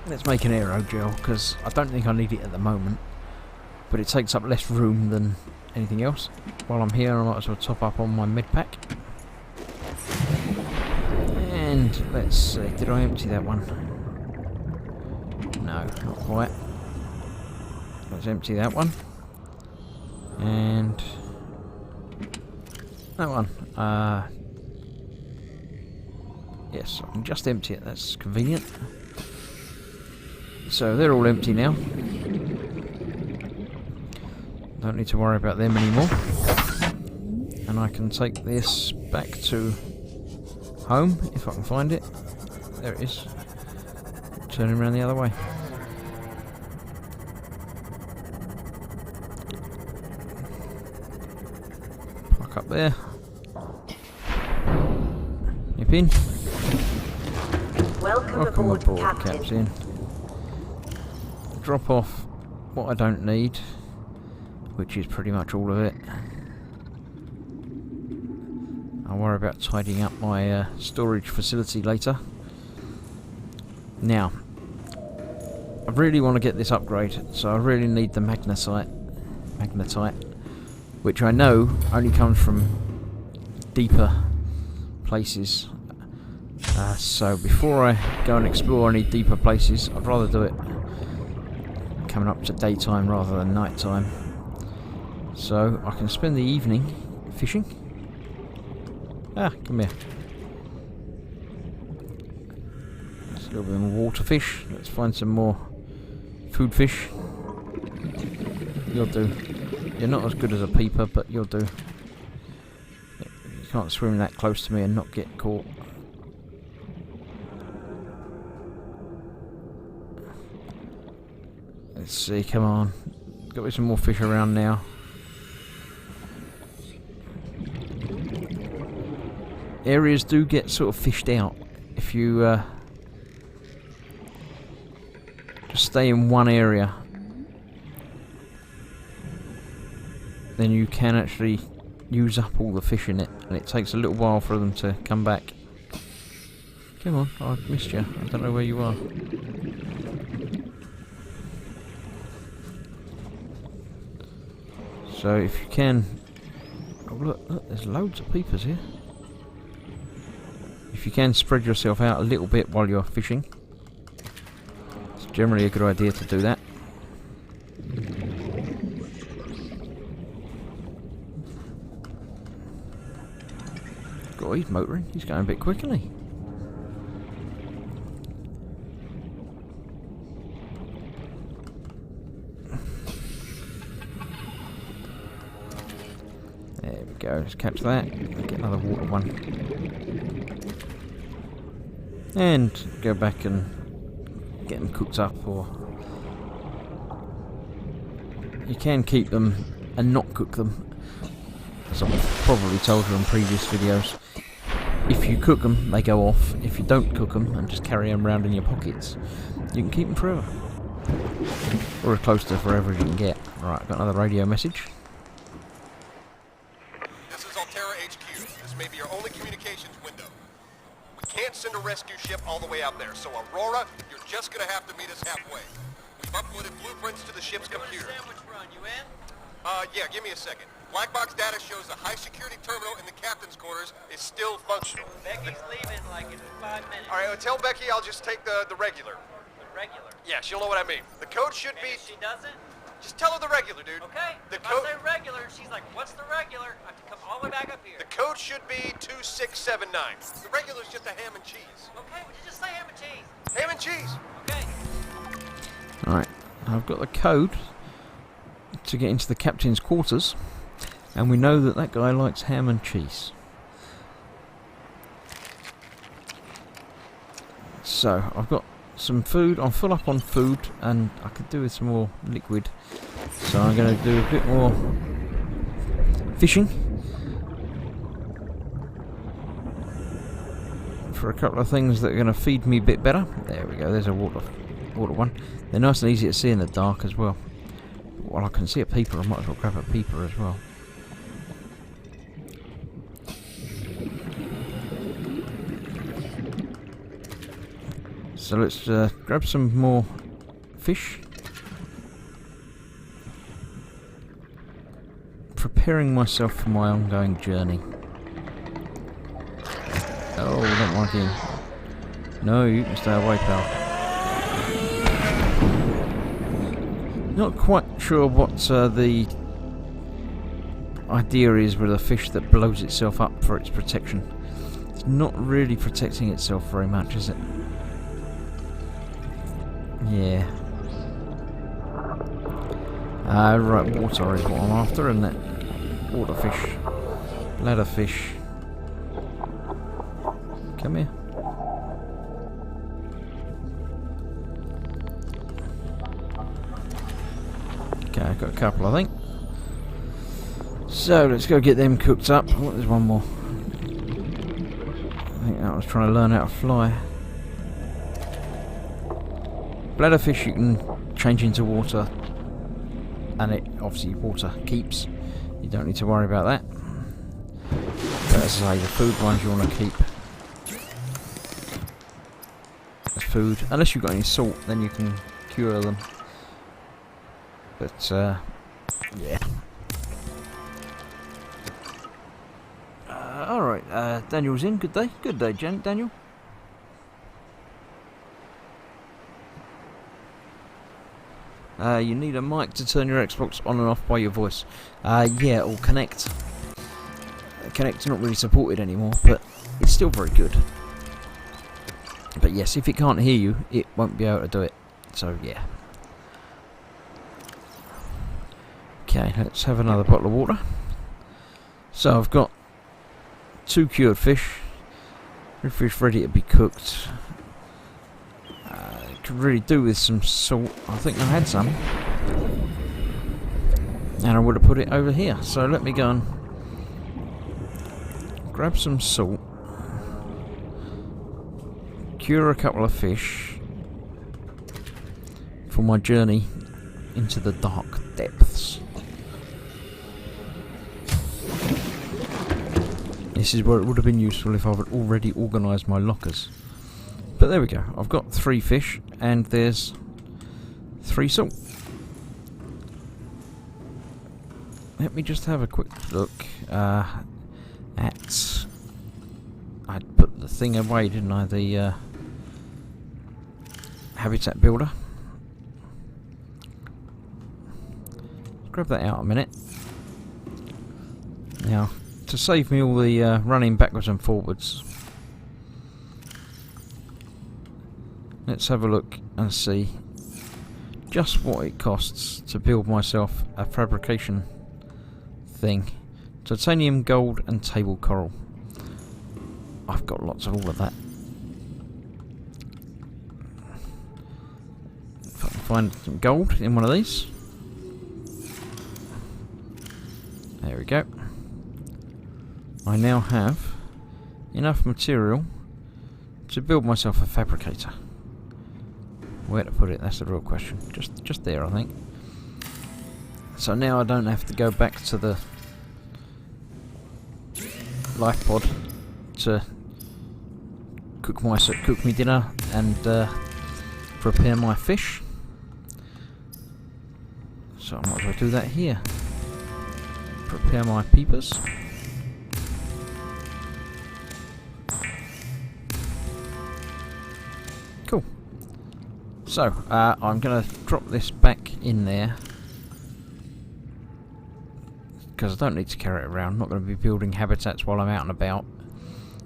Let's make an aerogel, because I don't think I need it at the moment, but it takes up less room than anything else. While I'm here, I might as well top up on my med pack. And let's see, did I empty that one? No, not quite. Let's empty that one. And that one. Yes, I can just empty it, that's convenient. So they're all empty now. Don't need to worry about them anymore. and I can take this back to home if I can find it. There it is. Turning around the other way. Park up there. Nip in. Welcome Welcome aboard, aboard, Captain. Drop off what I don't need, which is pretty much all of it. I'll worry about tidying up my storage facility later. Now, I really want to get this upgrade, so I really need the magnetite, which I know only comes from deeper places. So before I go and explore any deeper places, I'd rather do it coming up to daytime rather than nighttime. So I can spend the evening fishing. Come here. There's a little bit more water fish. Let's find some more food fish. You'll do. You're not as good as a peeper, but you'll do. You can't swim that close to me and not get caught. Let's see, come on. Got me some more fish around now. Areas do get sort of fished out if you just stay in one area. Then you can actually use up all the fish in it, and it takes a little while for them to come back. Come on, I've missed you. I don't know where you are. So if you can... Oh look, there's loads of peepers here. If you can spread yourself out a little bit while you're fishing, it's generally a good idea to do that. God, he's motoring. He's going a bit quick, isn't he? There we go. Let's catch that. Get another water one. And go back and get them cooked up, or you can keep them and not cook them, as I've probably told you in previous videos. If you cook them, they go off. If you don't cook them and just carry them around in your pockets, you can keep them forever, or as close to forever as you can get. Right, I've got another radio message. This is Altera HQ. This may be your only communications window. We can't send a rescue ship all the way out there, so Aurora, you're just gonna have to meet us halfway. We've uploaded blueprints to the ship's computer. Sandwich run, you in? Yeah, give me a second. Black box data shows the high security terminal in the captain's quarters is still functional. Becky's leaving like in 5 minutes. All right, well, tell Becky I'll just take the regular. The regular. Yeah, she'll know what I mean. The code should And be... if she doesn't, Just tell her the regular, dude. okay. The If code... I say regular, she's like, what's the regular? I have to come all the way back up here. The code should be 2679. The regular's just a ham and cheese. Okay, would you just say ham and cheese? Ham and cheese. Okay. Alright, I've got the code to get into the captain's quarters, and we know that that guy likes ham and cheese. So, I've got some food. I'm full up on food, and I could do with some more liquid. So I'm going to do a bit more fishing for a couple of things that are going to feed me a bit better. There we go, there's a water one. They're nice and easy to see in the dark as well. Well, I can see a peeper, I might as well grab a peeper as well. So let's grab some more fish. Preparing myself for my ongoing journey. Oh, don't like him. No, you can stay away, pal. Not quite sure what the idea is with a fish that blows itself up for its protection. It's not really protecting itself very much, is it? Yeah. Right, water is what I'm after, and that water fish Bladderfish. Come here. Okay, I've got a couple, I think. So let's go get them cooked up. Oh, there's one more. I think that was trying to learn how to fly. Bladderfish you can change into water, and it obviously water keeps. You don't need to worry about that. But as I say, the food ones you want to keep as food. Unless you've got any salt, then you can cure them. But yeah. Alright, Daniel's in. Good day. Good day, Daniel. You need a mic to turn your Xbox on and off by your voice. Yeah, or Connect. Connect's not really supported anymore, but it's still very good. But yes, if it can't hear you, it won't be able to do it. So yeah. Okay, let's have another bottle of water. So I've got 2 cured fish. Fish ready to be cooked. Could really do with some salt. I think I had some. And I would have put it over here. So let me go and grab some salt. Cure a couple of fish for my journey into the dark depths. This is where it would have been useful if I had already organised my lockers. But there we go. I've got 3 fish and there's 3 salt. Let me just have a quick look at... I put the thing away, didn't I? The habitat builder. Grab that out a minute. Now, to save me all the running backwards and forwards, let's have a look and see just what it costs to build myself a fabrication thing. Titanium, gold and table coral. I've got lots of all of that. If I can find some gold in one of these. There we go. I now have enough material to build myself a fabricator. Where to put it, that's the real question. Just there, I think. So now I don't have to go back to the life pod to cook me dinner and prepare my fish. So I might as well do that here. Prepare my peepers. Cool. So I'm going to drop this back in there because I don't need to carry it around. I'm not going to be building habitats while I'm out and about.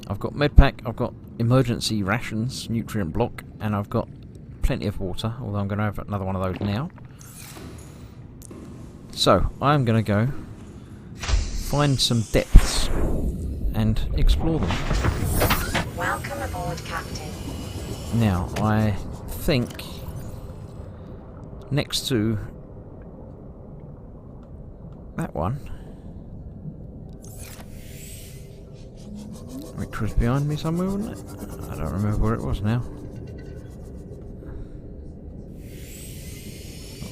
I've got medpack, I've got emergency rations, nutrient block, and I've got plenty of water, although I'm going to have another one of those now. So I'm going to go find some depths and explore them. Welcome aboard, Captain. Now, I think next to that one, which was behind me somewhere, wasn't it? I don't remember where it was now.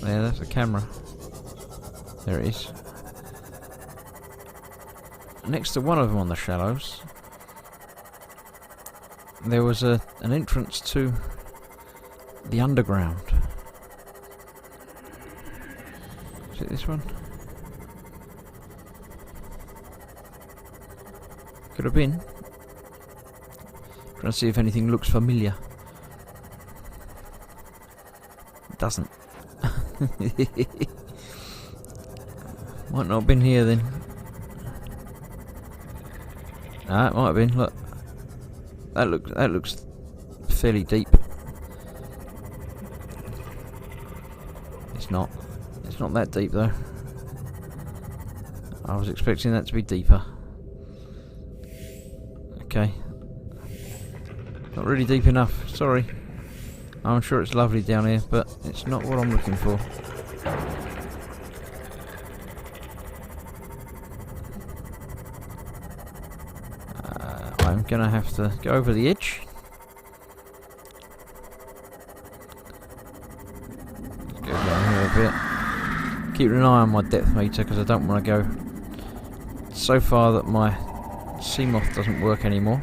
There, that's a camera. There it is. Next to one of them on the shallows, there was an entrance to the underground. Is it this one? Could have been. Trying to see if anything looks familiar. It doesn't. Might not have been here then. Ah, it might have been. Look, that looks fairly deep. It's not. It's not that deep though. I was expecting that to be deeper. Okay. Not really deep enough, sorry. I'm sure it's lovely down here, but it's not what I'm looking for. I'm gonna have to go over the edge. Let's go down here a bit. Keep an eye on my depth meter because I don't want to go so far that my Seamoth doesn't work anymore.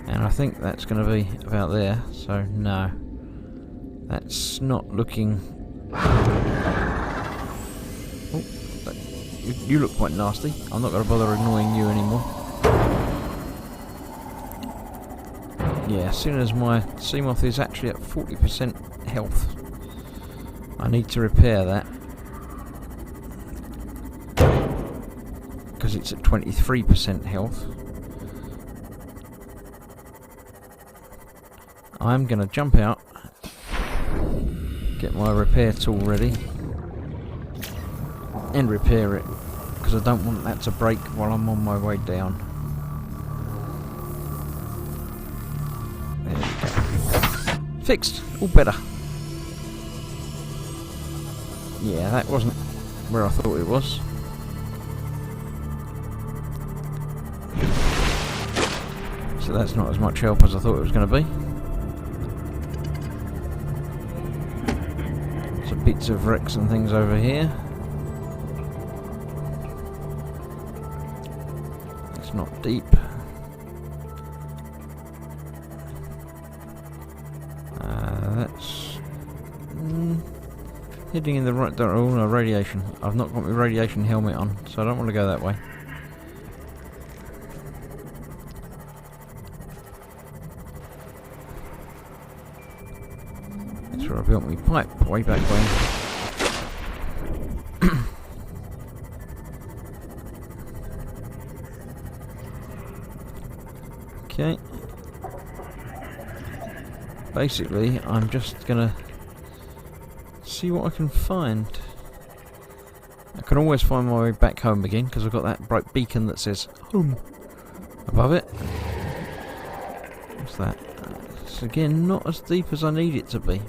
And I think that's going to be about there, so no. That's not looking... Oh, you look quite nasty. I'm not going to bother annoying you anymore. Yeah, as soon as my Seamoth is actually at 40% health, I need to repair that. Because it's at 23% health. I'm going to jump out, get my repair tool ready, and repair it, because I don't want that to break while I'm on my way down. There we go. Fixed! All better. Yeah, that wasn't where I thought it was. So that's not as much help as I thought it was going to be. Some bits of wrecks and things over here. It's not deep. That's heading in the right direction. Oh no, radiation. I've not got my radiation helmet on, so I don't want to go that way. That's where I built my pipe way back when. Okay. Basically, I'm just gonna see what I can find. I can always find my way back home again because I've got that bright beacon that says home above it. What's that? It's again not as deep as I need it to be.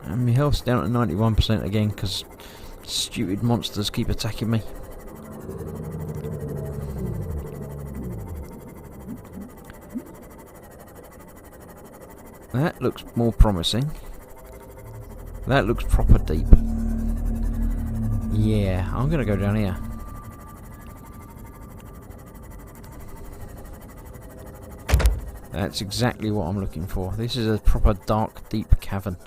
And my health's down at 91% again because stupid monsters keep attacking me. That looks more promising. That looks proper deep. Yeah, I'm gonna go down here. That's exactly what I'm looking for. This is a proper dark, deep cavern.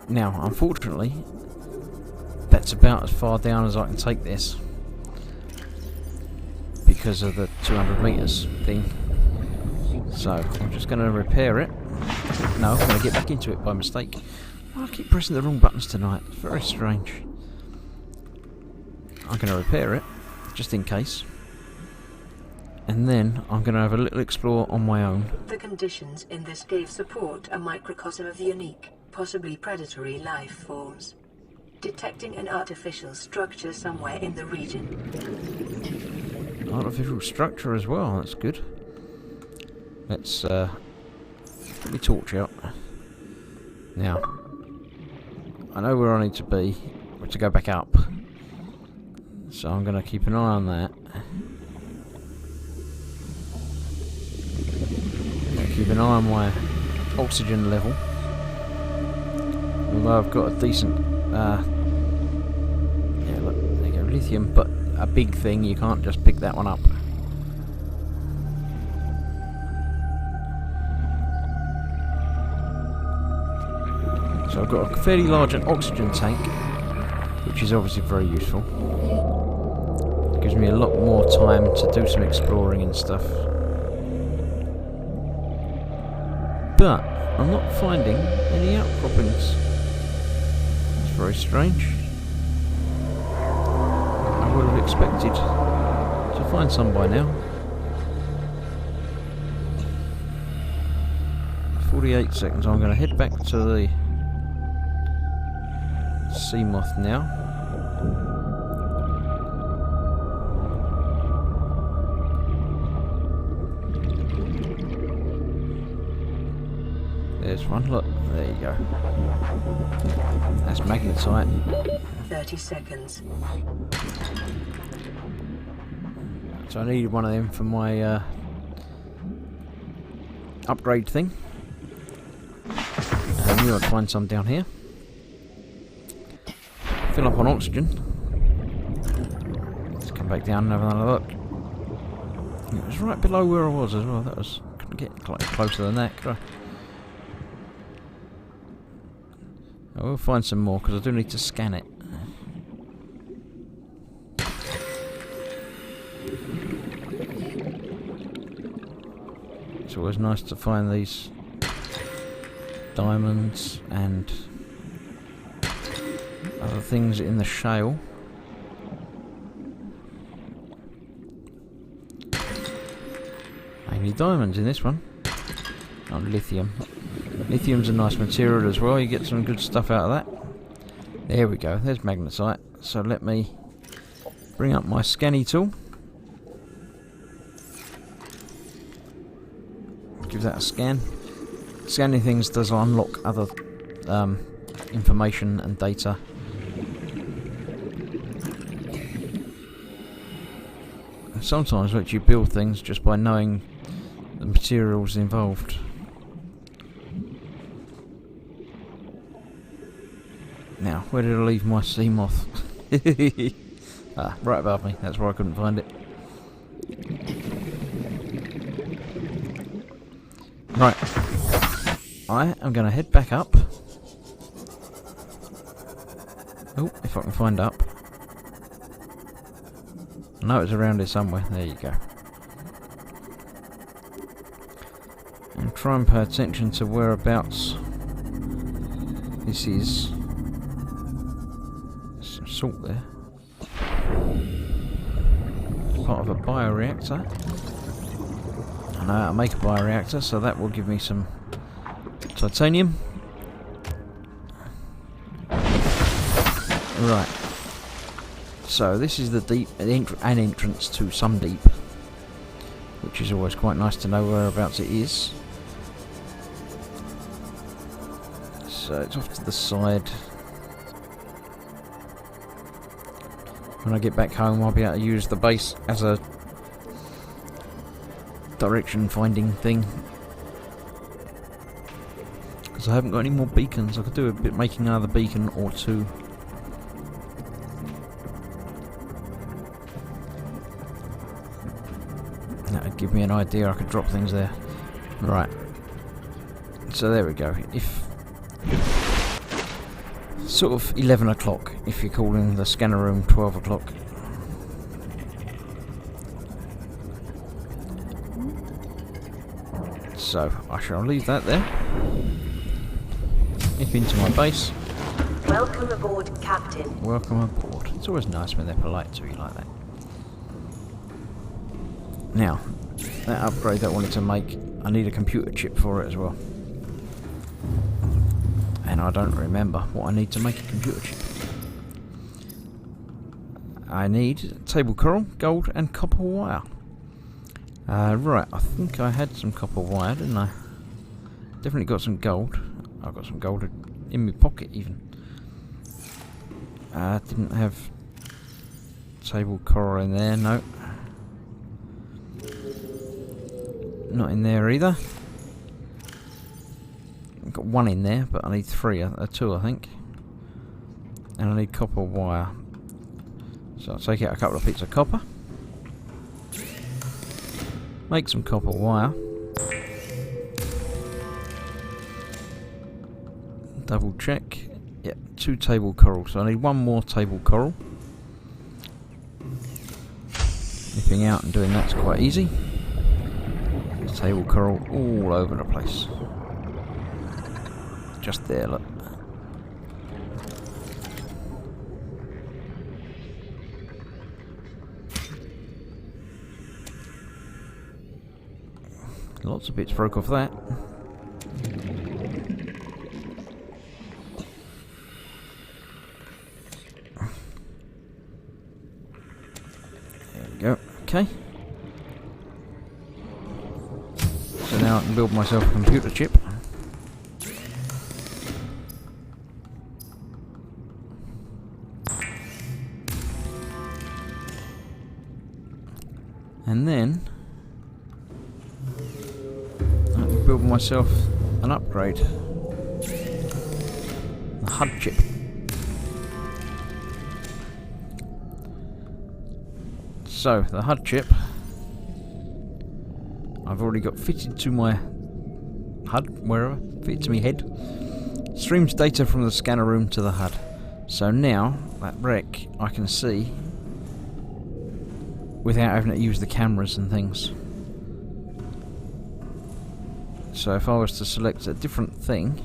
Now, unfortunately, that's about as far down as I can take this. Because of the 200 meters thing. So, I'm just going to repair it. No, I'm going to get back into it by mistake. Oh, I keep pressing the wrong buttons tonight. It's very strange. I'm going to repair it, just in case. And then, I'm going to have a little explore on my own. The conditions in this cave support a microcosm of unique, possibly predatory life forms. Detecting an artificial structure somewhere in the region. Artificial structure as well, that's good. Let's get my torch out. Now, I know where I need to be, but to go back up. So I'm going to keep an eye on that. Keep an eye on my oxygen level. Although I've got a decent, yeah, look, there you go, lithium, but a big thing, you can't just pick that one up. So I've got a fairly large oxygen tank, which is obviously very useful. It gives me a lot more time to do some exploring and stuff. But I'm not finding any outcroppings. It's very strange. I would have expected to find some by now. 48 seconds. I'm going to head back to the Seamoth now. There's one, look. There you go. That's magnetite. 30 seconds. So I needed one of them for my upgrade thing. I knew I'd find some down here. Fill up on oxygen. Let's come back down and have another look. It was right below where I was as well. Couldn't get closer than that, could I? I will find some more because I do need to scan it. It's always nice to find these diamonds and other things in the shale. Mainly diamonds in this one. Not lithium. Lithium's a nice material as well, you get some good stuff out of that. There we go, there's magnesite. So let me bring up my scanny tool. Give that a scan. Scanning things does unlock other information and data. And sometimes lets you build things just by knowing the materials involved. Now, where did I leave my sea moth? Right above me. That's where I couldn't find it. Right. I am going to head back up. Oh, if I can find up. I know it's around here somewhere. There you go. And try and pay attention to whereabouts this is. Some salt there. Part of a bioreactor. I know how to make a bioreactor, so that will give me some titanium. Right. So this is the an entrance to some deep, which is always quite nice to know whereabouts it is. So it's off to the side. When I get back home, I'll be able to use the base as a direction finding thing. Because I haven't got any more beacons. I could do a bit making another beacon or two. That would give me an idea. I could drop things there. Right. So there we go. If sort of 11 o'clock, if you're calling the scanner room 12 o'clock. So I shall leave that there. Nip into my base. Welcome aboard, Captain. Welcome aboard. It's always nice when they're polite to you like that. Now, that upgrade that I wanted to make, I need a computer chip for it as well. And I don't remember what I need to make a computer chip. I need table coral, gold and copper wire. Right, I think I had some copper wire, didn't I? Definitely got some gold. I've got some gold in my pocket even. I didn't have table coral in there, no. Not in there either. I've got one in there, but I need two I think. And I need copper wire. So I'll take out a couple of bits of copper. Make some copper wire. Double check. Yep, 2 table coral. So I need 1 more table coral. Nipping out and doing that's quite easy. There's table coral all over the place. Just there, look. Lots of bits broke off that. There we go. Okay. So now I can build myself a computer chip. And then I can build myself an upgrade. The HUD chip. So, the HUD chip I've already got fitted to my HUD, wherever, fitted to my head. Streams data from the scanner room to the HUD. So now, that wreck I can see without having to use the cameras and things. So if I was to select a different thing,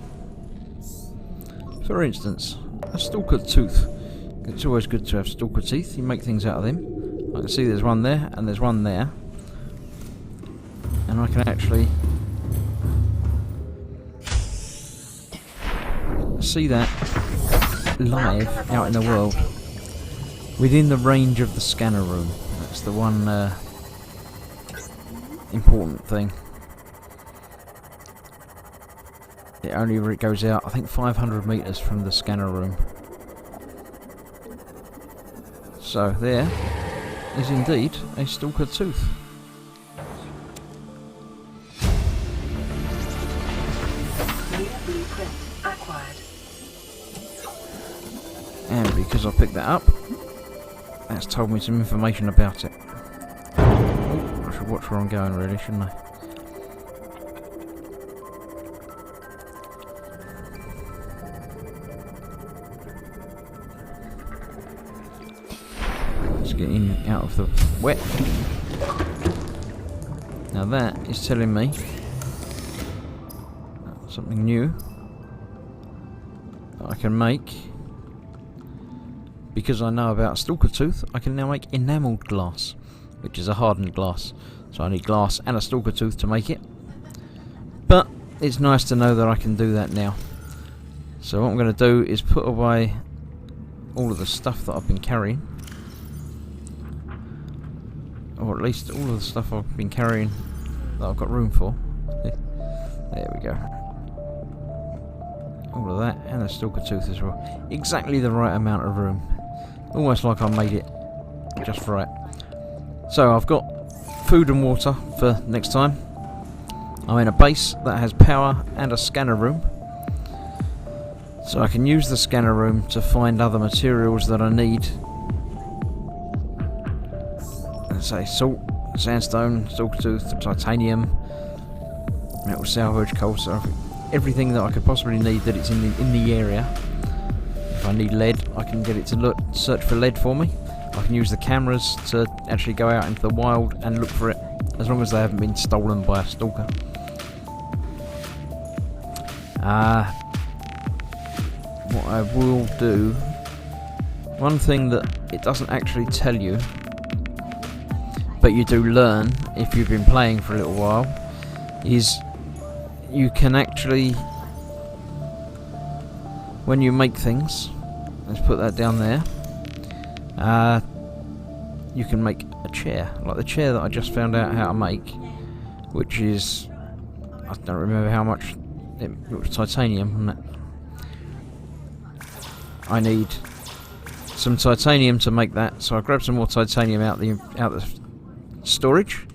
for instance, a stalker tooth. It's always good to have stalker teeth, you make things out of them. I can see there's one there, and there's one there. And I can actually see that live out in the world within the range of the scanner room. That's the one important thing. It only goes out, I think, 500 meters from the scanner room. So there is indeed a stalker tooth. And because I picked that up, that's told me some information about it. Oh, I should watch where I'm going really, shouldn't I? Let's get in out of the wet. Now that is telling me something new that I can make. Because I know about stalker tooth, I can now make enamelled glass, which is a hardened glass. So I need glass and a stalker tooth to make it. But it's nice to know that I can do that now. So what I'm going to do is put away all of the stuff that I've been carrying. Or at least all of the stuff I've been carrying that I've got room for. There we go. All of that, and the stalker tooth as well. Exactly the right amount of room. Almost like I made it just right. So I've got food and water for next time. I'm in a base that has power and a scanner room. So I can use the scanner room to find other materials that I need. Let's say salt, sandstone, stalker tooth, titanium, metal salvage, coal, so everything that I could possibly need that it's in the area. If I need lead, I can get it to search for lead for me. I can use the cameras to actually go out into the wild and look for it, as long as they haven't been stolen by a stalker. What I will do, one thing that it doesn't actually tell you, but you do learn if you've been playing for a little while, is you can actually, when you make things, let's put that down there, you can make a chair, like the chair that I just found out how to make, which is, I don't remember how much, it was titanium, wasn't it? I need some titanium to make that, so I grabbed some more titanium out the storage.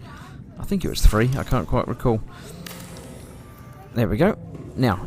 I think it was 3, I can't quite recall. There we go. Now,